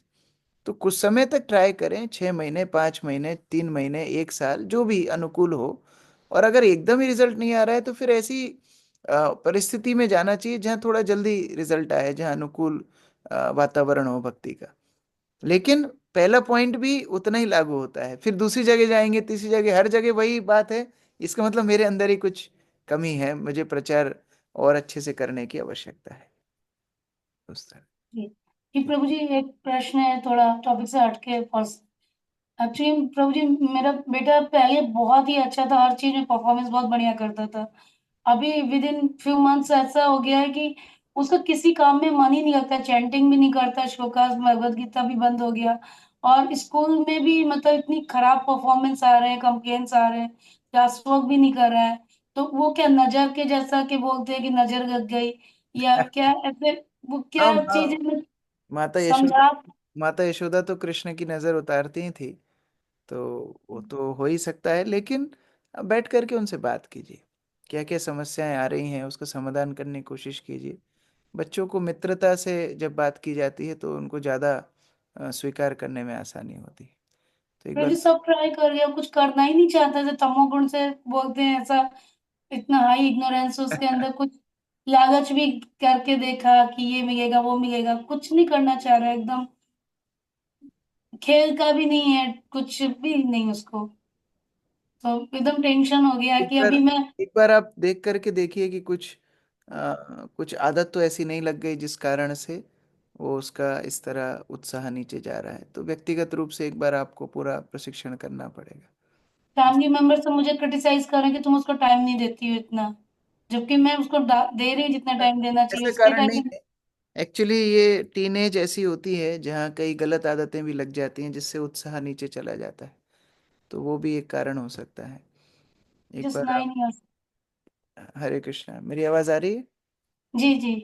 तो कुछ समय तक ट्राई करें, 6 महीने, 5 महीने, 3 महीने, एक साल, जो भी अनुकूल हो। और अगर एकदम ही रिजल्ट नहीं आ रहा है तो फिर ऐसी परिस्थिति में जाना चाहिए जहाँ थोड़ा जल्दी रिजल्ट आए, जहाँ अनुकूल वातावरण हो भक्ति का। लेकिन पहला पॉइंट भी उतना ही लागू होता है। फिर दूसरी जगह जाएंगे, तीसरी जगह, हर जगह वही बात है, इसका मतलब मेरे अंदर ही कुछ कमी है, मुझे प्रचार और अच्छे से करने की आवश्यकता है, उस तरह। जी जी, प्रभु जी एक प्रश्न है, थोड़ा टॉपिक से हटके। एक्चुअली प्रभु जी, मेरा बेटा पहले बहुत ही अच्छा था, हर चीज में परफॉर्मेंस बहुत बढ़िया करता था। अभी विद इन फ्यू मंथ्स ऐसा हो गया है कि उसका किसी काम में मन ही नहीं लगता, चैंटिंग भी नहीं करता, श्लोकास भगवत गीता भी बंद हो गया, और स्कूल में भी मतलब इतनी खराब परफॉर्मेंस आ रहे हैं, कंप्लेंट्स आ रहे हैं, क्लास वर्क भी नहीं कर रहा है। तो वो क्या नजर के जैसा कि बोलते हैं कि नजर लग गई, या क्या ऐसे, वो हाँ, क्या चीज है, माता यशोदा, समझा? माता यशोदा तो कृष्ण की नजर उतारती ही थी। तो वो तो हो ही सकता है, लेकिन अब बैठ करके उनसे बात कीजिए, क्या क्या समस्याएं आ रही हैं उसका समाधान करने की कोशिश कीजिए। बच्चों को मित्रता से जब बात की जाती है तो उनको ज़्यादा स्वीकार करने में आसानी होती है। तो एक फिर भी बार सब ट्राई कर लिया, कुछ करना ही नहीं चाहता, जैसे तमोगुण से बोलते हैं ऐसा, इतना हाई इग्नोरेंस उसके अंदर। कुछ लालच भी करके देखा कि ये मिलेगा वो मिलेगा, कुछ नहीं करना चाह रहा है एकदम, खेल का भी नहीं है, कुछ भी नहीं उसको। तो एकदम टेंशन हो गया एक कि बार अभी मैं। एक बार आप देख करके देखिए कि कुछ आदत तो ऐसी नहीं लग गई जिस कारण से वो उसका इस तरह उत्साह नीचे जा रहा है। तो व्यक्तिगत रूप से एक बार आपको पूरा प्रशिक्षण करना पड़ेगा। फैमिली मेंबर से मुझे क्रिटिसाइज कर रहे हैं कि तुम उसको टाइम नहीं देती हो इतना, जबकि मैं उसको दे रही हूँ जितना टाइम देना चाहिए, ऐसा उसके कारण नहीं टाइम। है। एक्चुअली ये टीनेज ऐसी होती है जहाँ कई गलत आदतें भी लग जाती हैं जिससे उत्साह नीचे चला जाता है। तो वो भी एक कारण हो सकता है। एक जस्ट बार आप 9 years। हरे कृष्णा, मेरी आवाज आ रही है? जी जी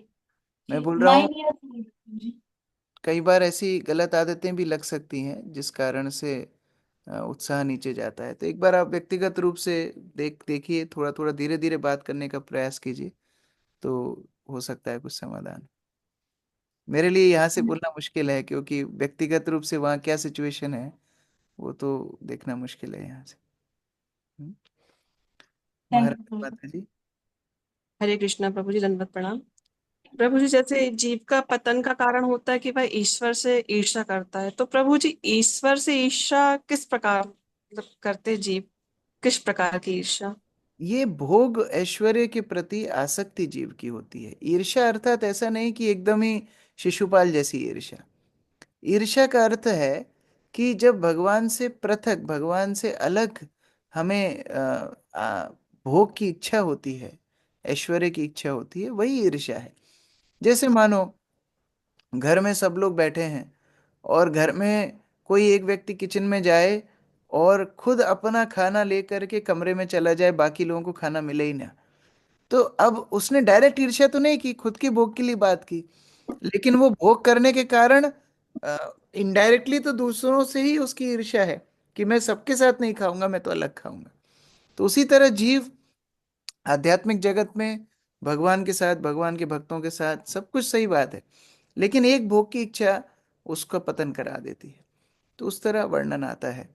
मैं जी, बोल रहा हूँ 9 years जी। कई बार ऐसी गलत आदतें भी लग सकती हैं जिस कारण से उत्साह नीचे जाता है। तो एक बार आप व्यक्तिगत रूप से देखिए, थोड़ा थोड़ा धीरे धीरे बात करने का प्रयास कीजिए, तो हो सकता है कुछ समाधान। मेरे लिए यहाँ से बोलना मुश्किल है क्योंकि व्यक्तिगत रूप से वहाँ क्या सिचुएशन है वो तो देखना मुश्किल है यहाँ से। हम्म, थैंक महाराज यू। माता जी। हरे कृष्णा प्रभु जी, दंडवत प्रणाम। प्रभु जी, जैसे जीव का पतन का कारण होता है कि वह ईश्वर से ईर्ष्या करता है, तो प्रभु जी ईश्वर से ईर्ष्या किस प्रकार मतलब करते जीव, किस प्रकार की ईर्ष्या? ये भोग ऐश्वर्य के प्रति आसक्ति जीव की होती है। ईर्ष्या अर्थात ऐसा नहीं कि एकदम ही शिशुपाल जैसी ईर्ष्या। ईर्ष्या का अर्थ है कि जब भगवान से पृथक, भगवान से अलग हमें भोग की इच्छा होती है, ऐश्वर्य की इच्छा होती है, वही ईर्ष्या है। जैसे मानो घर में सब लोग बैठे हैं और घर में कोई एक व्यक्ति किचन में जाए और खुद अपना खाना लेकर के कमरे में चला जाए, बाकी लोगों को खाना मिले ही ना। तो अब उसने डायरेक्ट ईर्ष्या तो नहीं की, खुद के भोग के लिए बात की, लेकिन वो भोग करने के कारण इनडायरेक्टली तो दूसरों से ही उसकी ईर्ष्या है कि मैं सबके साथ नहीं खाऊंगा, मैं तो अलग खाऊंगा। तो उसी तरह जीव आध्यात्मिक जगत में भगवान के साथ, भगवान के भक्तों के साथ सब कुछ सही बात है, लेकिन एक भोग की इच्छा उसका पतन करा देती है। तो उस तरह वर्णन आता है।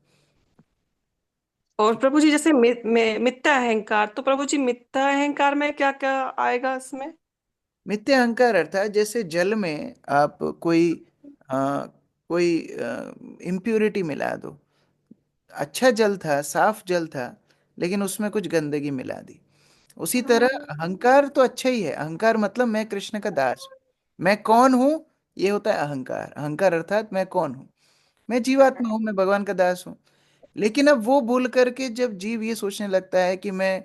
और प्रभु जी जैसे मिथ्या अहंकार, तो प्रभु जी मिथ्या अहंकार में क्या क्या आएगा इसमें? मिथ्या अहंकार अर्थात जैसे जल में आप कोई इम्प्योरिटी मिला दो। अच्छा जल था, साफ जल था, लेकिन उसमें कुछ गंदगी मिला दी। उसी तरह अहंकार तो अच्छा ही है। अहंकार मतलब मैं कृष्ण का दास हूं, मैं कौन हूं, ये होता है अहंकार। अहंकार अर्थात मैं कौन हूं, मैं जीवात्मा हूं, मैं भगवान का दास हूं। लेकिन अब वो भूल करके जब जीव ये सोचने लगता है कि मैं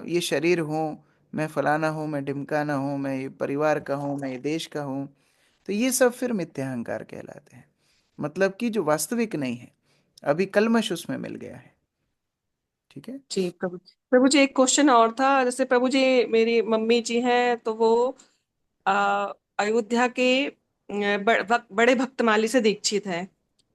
ये शरीर हूँ, मैं फलाना हूँ, मैं ढिमकाना हूँ, मैं ये परिवार का हूँ, मैं ये देश का हूँ, तो ये सब फिर मिथ्या अहंकार कहलाते हैं। मतलब कि जो वास्तविक नहीं है, अभी कलमश उसमें मिल गया है। ठीक है। जी प्रभु। प्रभु जी एक क्वेश्चन और था, जैसे प्रभु जी मेरी मम्मी जी हैं तो वो आ, अयोध्या के बड़े भक्तमाली से दीक्षित है।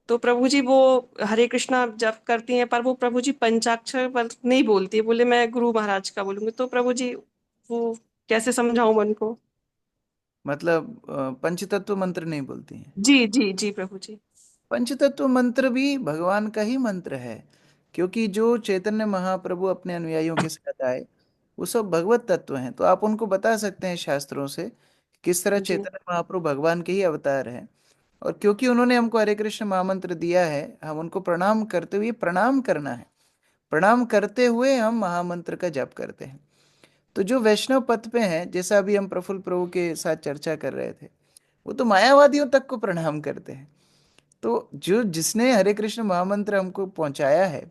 तो प्रभु जी वो हरे कृष्णा जप करती हैं, पर वो प्रभु जी पंचाक्षर पर नहीं बोलती, बोले मैं गुरु महाराज का बोलूंगी। तो प्रभु जी वो कैसे समझाऊं मन को? मतलब पंचतत्व मंत्र नहीं बोलती हैं। जी जी जी प्रभु जी। पंचतत्व मंत्र भी भगवान का ही मंत्र है, क्योंकि जो चैतन्य महाप्रभु अपने अनुयायियों के साथ आए वो सब भगवत तत्व हैं। तो आप उनको बता सकते हैं शास्त्रों से किस तरह जी चैतन्य महाप्रभु भगवान के ही अवतार हैं। और क्योंकि उन्होंने हमको हरे कृष्ण महामंत्र दिया है, हम उनको प्रणाम करते हुए, प्रणाम करना है, प्रणाम करते हुए हम महामंत्र का जप करते हैं। तो जो वैष्णव पथ पे हैं, जैसा अभी हम प्रफुल्ल प्रभु के साथ चर्चा कर रहे थे, वो तो मायावादियों तक को प्रणाम करते हैं। तो जो जिसने हरे कृष्ण महामंत्र हमको पहुंचाया है,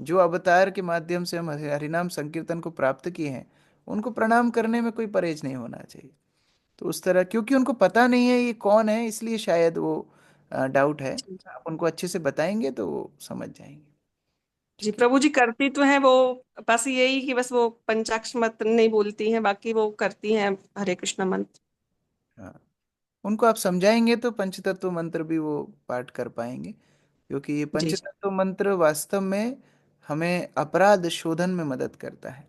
जो अवतार के माध्यम से हम हरिनाम संकीर्तन को प्राप्त किए हैं, उनको प्रणाम करने में कोई परहेज नहीं होना चाहिए। तो उस तरह, क्योंकि उनको पता नहीं है ये कौन है, इसलिए शायद वो डाउट है। आप उनको अच्छे से बताएंगे तो वो समझ जाएंगे। जी ठीक है। प्रभु जी करती तो हैं वो, बस यही कि बस वो पंचाक्षर मंत्र नहीं बोलती हैं, बाकी वो करती हैं हरे कृष्ण मंत्र। हाँ, उनको आप समझाएंगे तो पंचतत्व मंत्र भी वो पाठ कर पाएंगे, क्योंकि ये जी जी। पंचतत्व मंत्र वास्तव में हमें अपराध शोधन में मदद करता है।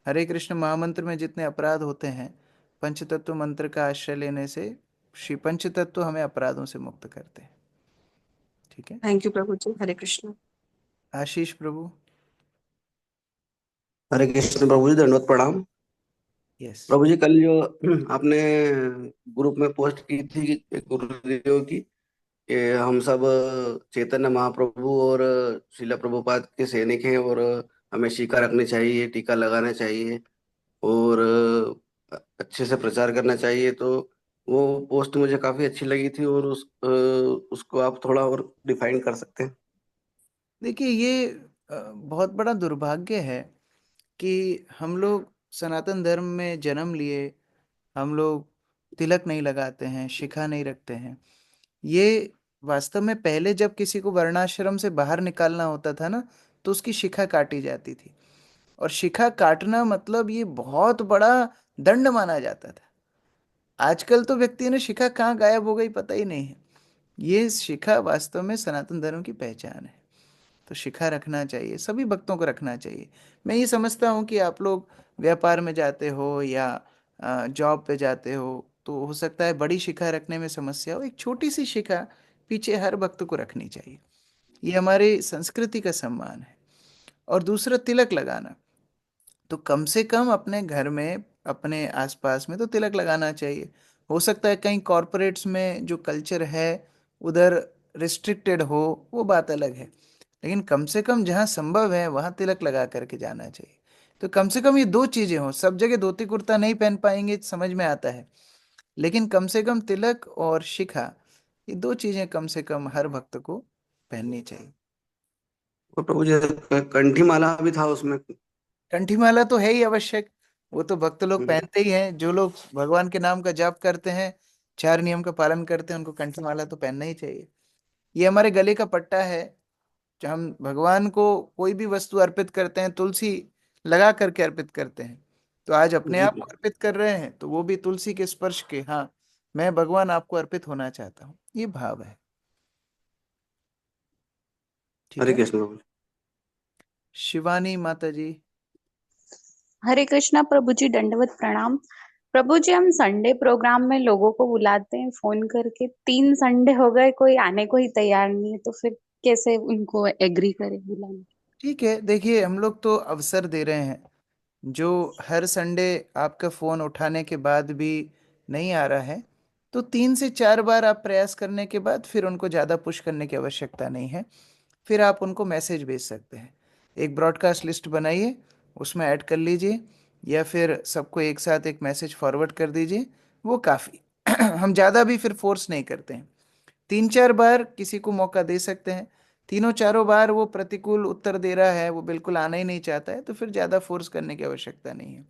हरे कृष्ण महामंत्र में जितने अपराध होते हैं, पंचतत्व मंत्र का आश्रय लेने से श्री पंचतत्व हमें अपराधों से मुक्त करते हैं। ठीक है। थैंक यू प्रभु जी, हरे कृष्ण। आशीष प्रभु। हरे कृष्ण प्रभु जी, दंडवत प्रणाम। यस। प्रभु जी कल जो आपने ग्रुप में पोस्ट की थी गुरुदेव की, कि हम सब चैतन्य महाप्रभु और शिला प्रभुपाद के सैनिक हैं और हमें शीखा रखनी चाहिए, टीका लगाना चाहिए और अच्छे से प्रचार करना चाहिए, तो वो पोस्ट मुझे काफी अच्छी लगी थी और उसको आप थोड़ा और डिफाइन कर सकते हैं? देखिए, ये बहुत बड़ा दुर्भाग्य है कि हम लोग सनातन धर्म में जन्म लिए, हम लोग तिलक नहीं लगाते हैं, शिखा नहीं रखते हैं। ये वास्तव में पहले जब किसी को वर्णाश्रम से बाहर निकालना होता था ना, तो उसकी शिखा काटी जाती थी। और शिखा काटना मतलब ये बहुत बड़ा दंड माना जाता था। आजकल तो व्यक्ति ने शिखा कहाँ गायब हो गई पता ही नहीं है। ये शिखा वास्तव में सनातन धर्म की पहचान है। तो शिखा रखना चाहिए, सभी भक्तों को रखना चाहिए। मैं ये समझता हूँ कि आप लोग व्यापार में जाते हो या जॉब पे जाते हो, तो हो सकता है बड़ी शिखा रखने में समस्या हो। एक छोटी सी शिखा पीछे हर भक्त को रखनी चाहिए। ये हमारी संस्कृति का सम्मान है। और दूसरा, तिलक लगाना, तो कम से कम अपने घर में, अपने आसपास में तो तिलक लगाना चाहिए। हो सकता है कहीं कॉरपोरेट्स में जो कल्चर है उधर रिस्ट्रिक्टेड हो, वो बात अलग है। लेकिन कम से कम जहाँ संभव है वहाँ तिलक लगा करके जाना चाहिए। तो कम से कम ये दो चीजें हो। सब जगह धोती कुर्ता नहीं पहन पाएंगे, समझ में आता है, लेकिन कम से कम तिलक और शिखा, ये दो चीजें कम से कम हर भक्त को पहननी चाहिए। और प्रभु जी कंठी माला भी था उसमें। कंठी माला तो है ही आवश्यक। वो तो भक्त लोग पहनते ही हैं। जो लोग भगवान के नाम का जाप करते हैं, चार नियम का पालन करते हैं, उनको कंठी माला तो पहनना ही चाहिए। ये हमारे गले का पट्टा है। जब हम भगवान को कोई भी वस्तु अर्पित करते हैं, तुलसी लगा करके अर्पित करते हैं। तो आज अपने जी आप को अर्पित कर रहे हैं, तो वो भी तुलसी के स्पर्श के, हाँ मैं भगवान आपको अर्पित होना चाहता हूँ, ये भाव है। ठीक हरे है। कृष्ण प्रभु। शिवानी माता जी। हरे कृष्णा प्रभु जी, दंडवत प्रणाम। प्रभु जी, हम संडे प्रोग्राम में लोगों को बुलाते हैं फोन करके, 3 संडे हो गए, कोई आने को ही तैयार नहीं है, तो फिर कैसे उनको एग्री करें बुलाने? ठीक है, देखिए हम लोग तो अवसर दे रहे हैं। जो हर संडे आपका फ़ोन उठाने के बाद भी नहीं आ रहा है, तो 3 से 4 बार आप प्रयास करने के बाद फिर उनको ज़्यादा पुश करने की आवश्यकता नहीं है। फिर आप उनको मैसेज भेज सकते हैं। एक ब्रॉडकास्ट लिस्ट बनाइए, उसमें ऐड कर लीजिए, या फिर सबको एक साथ एक मैसेज फॉरवर्ड कर दीजिए, वो काफ़ी। हम ज़्यादा भी फिर फोर्स नहीं करते हैं। 3 4 बार किसी को मौका दे सकते हैं। तीनों चारों बार वो प्रतिकूल उत्तर दे रहा है, वो बिल्कुल आना ही नहीं चाहता है, तो फिर ज़्यादा फोर्स करने की आवश्यकता नहीं है।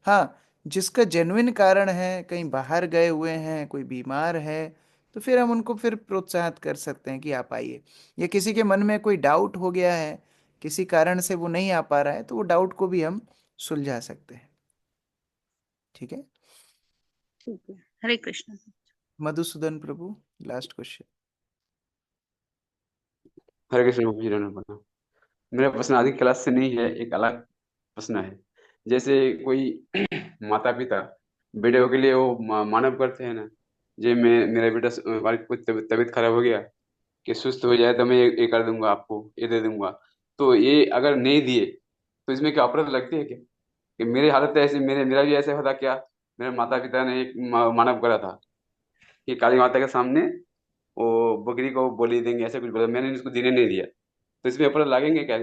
हाँ, जिसका जेन्युइन कारण है, कहीं बाहर गए हुए हैं, कोई बीमार है, तो फिर हम उनको फिर प्रोत्साहित कर सकते हैं कि आप आइए। या किसी के मन में कोई डाउट हो गया है, किसी कारण से वो नहीं आ पा रहा है, तो वो डाउट को भी हम सुलझा सकते हैं। ठीक है। ठीक है, हरे कृष्ण। मधुसूदन प्रभु, लास्ट क्वेश्चन। हरे कृष्ण प्रभु जी, धन्यवाद प्रणाम। मेरा प्रश्न आदि क्लास से नहीं है, एक अलग प्रश्न है। जैसे कोई माता पिता बेटे के लिए वो मानव करते हैं ना, जे मैं मेरा बेटा कुछ तबीयत खराब हो गया कि सुस्त हो जाए तो मैं ये कर दूंगा, आपको ये दे दूंगा। तो ये अगर नहीं दिए तो इसमें क्या अपराध लगती है क्या? कि मेरी हालत ऐसी, मेरा भी ऐसा होता क्या? मेरे माता पिता ने एक मानव करा था कि काली माता के सामने वो बकरी को बोली देंगे, ऐसा कुछ बोला, मैंने उसको देने नहीं दिया, तो इसमें अपराध लगेंगे क्या?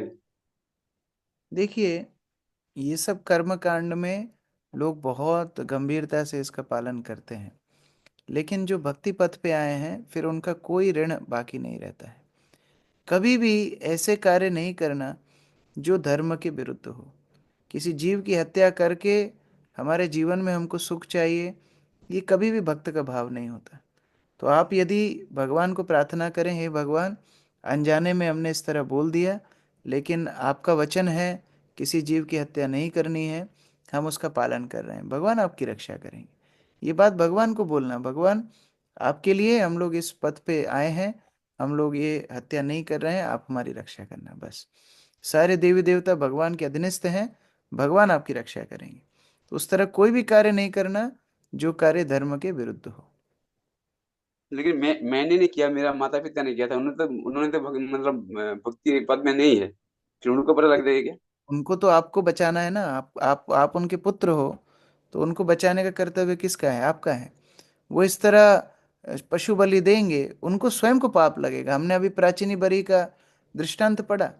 देखिए, ये सब कर्म कांड में लोग बहुत गंभीरता से इसका पालन करते हैं, लेकिन जो भक्ति पथ पे आए हैं फिर उनका कोई ऋण बाकी नहीं रहता है। कभी भी ऐसे कार्य नहीं करना जो धर्म के विरुद्ध हो। किसी जीव की हत्या करके हमारे जीवन में हमको सुख चाहिए, ये कभी भी भक्त का भाव नहीं होता। तो आप यदि भगवान को प्रार्थना करें, हे भगवान, अनजाने में हमने इस तरह बोल दिया, लेकिन आपका वचन है किसी जीव की हत्या नहीं करनी है, हम उसका पालन कर रहे हैं, भगवान आपकी रक्षा करेंगे। ये बात भगवान को बोलना, भगवान आपके लिए हम लोग इस पथ पे आए हैं, हम लोग ये हत्या नहीं कर रहे हैं, आप हमारी रक्षा करना। बस सारे देवी देवता भगवान के अधीनस्थ हैं, भगवान आपकी रक्षा करेंगे। तो उस तरह कोई भी कार्य नहीं करना जो कार्य धर्म के विरुद्ध हो। लेकिन मैंने नहीं किया, मेरा माता पिता ने किया था, उन्होंने तो मतलब भक्ति पद में नहीं है, फिर उनको पता लग जाएगा क्या? उनको तो आपको बचाना है ना। आप उनके पुत्र हो, तो उनको बचाने का कर्तव्य किसका है? आपका है। वो इस तरह पशु बलि देंगे, उनको स्वयं को पाप लगेगा। हमने अभी प्राचीनी बरी का दृष्टांत पढ़ा।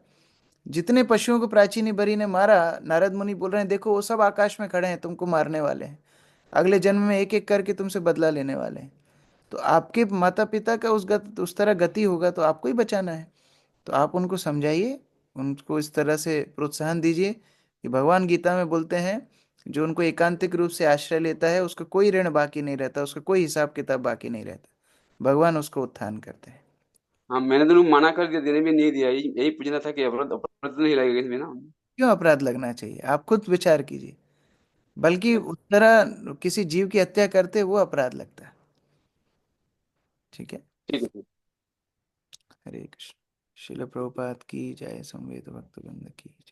जितने पशुओं को प्राचीनी बरी ने मारा, नारद मुनि बोल रहे हैं देखो वो सब आकाश में खड़े हैं, तुमको मारने वाले हैं, अगले जन्म में एक एक करके तुमसे बदला लेने वाले हैं। तो आपके माता पिता का उस तरह गति होगा, तो आपको ही बचाना है। तो आप उनको समझाइए, उनको इस तरह से प्रोत्साहन दीजिए कि भगवान गीता में बोलते हैं जो उनको एकांतिक रूप से आश्रय लेता है उसका कोई ऋण बाकी नहीं रहता, उसका कोई हिसाब किताब बाकी नहीं रहता, भगवान उसको उत्थान करते हैं। हाँ, मैंने तो उनको मना कर दिया, देने में नहीं दिया, यही यही पूछना था कि अपराध अपराध तो नहीं लगेगा इसमें ना? क्यों अपराध लगना चाहिए? आप खुद विचार कीजिए। बल्कि उस तरह किसी जीव की हत्या करते वो अपराध लगता है। ठीक है। ठीक है। हरे कृष्ण। शिल प्रभुपाद की जय, संवेद भक्त वृंद की जय।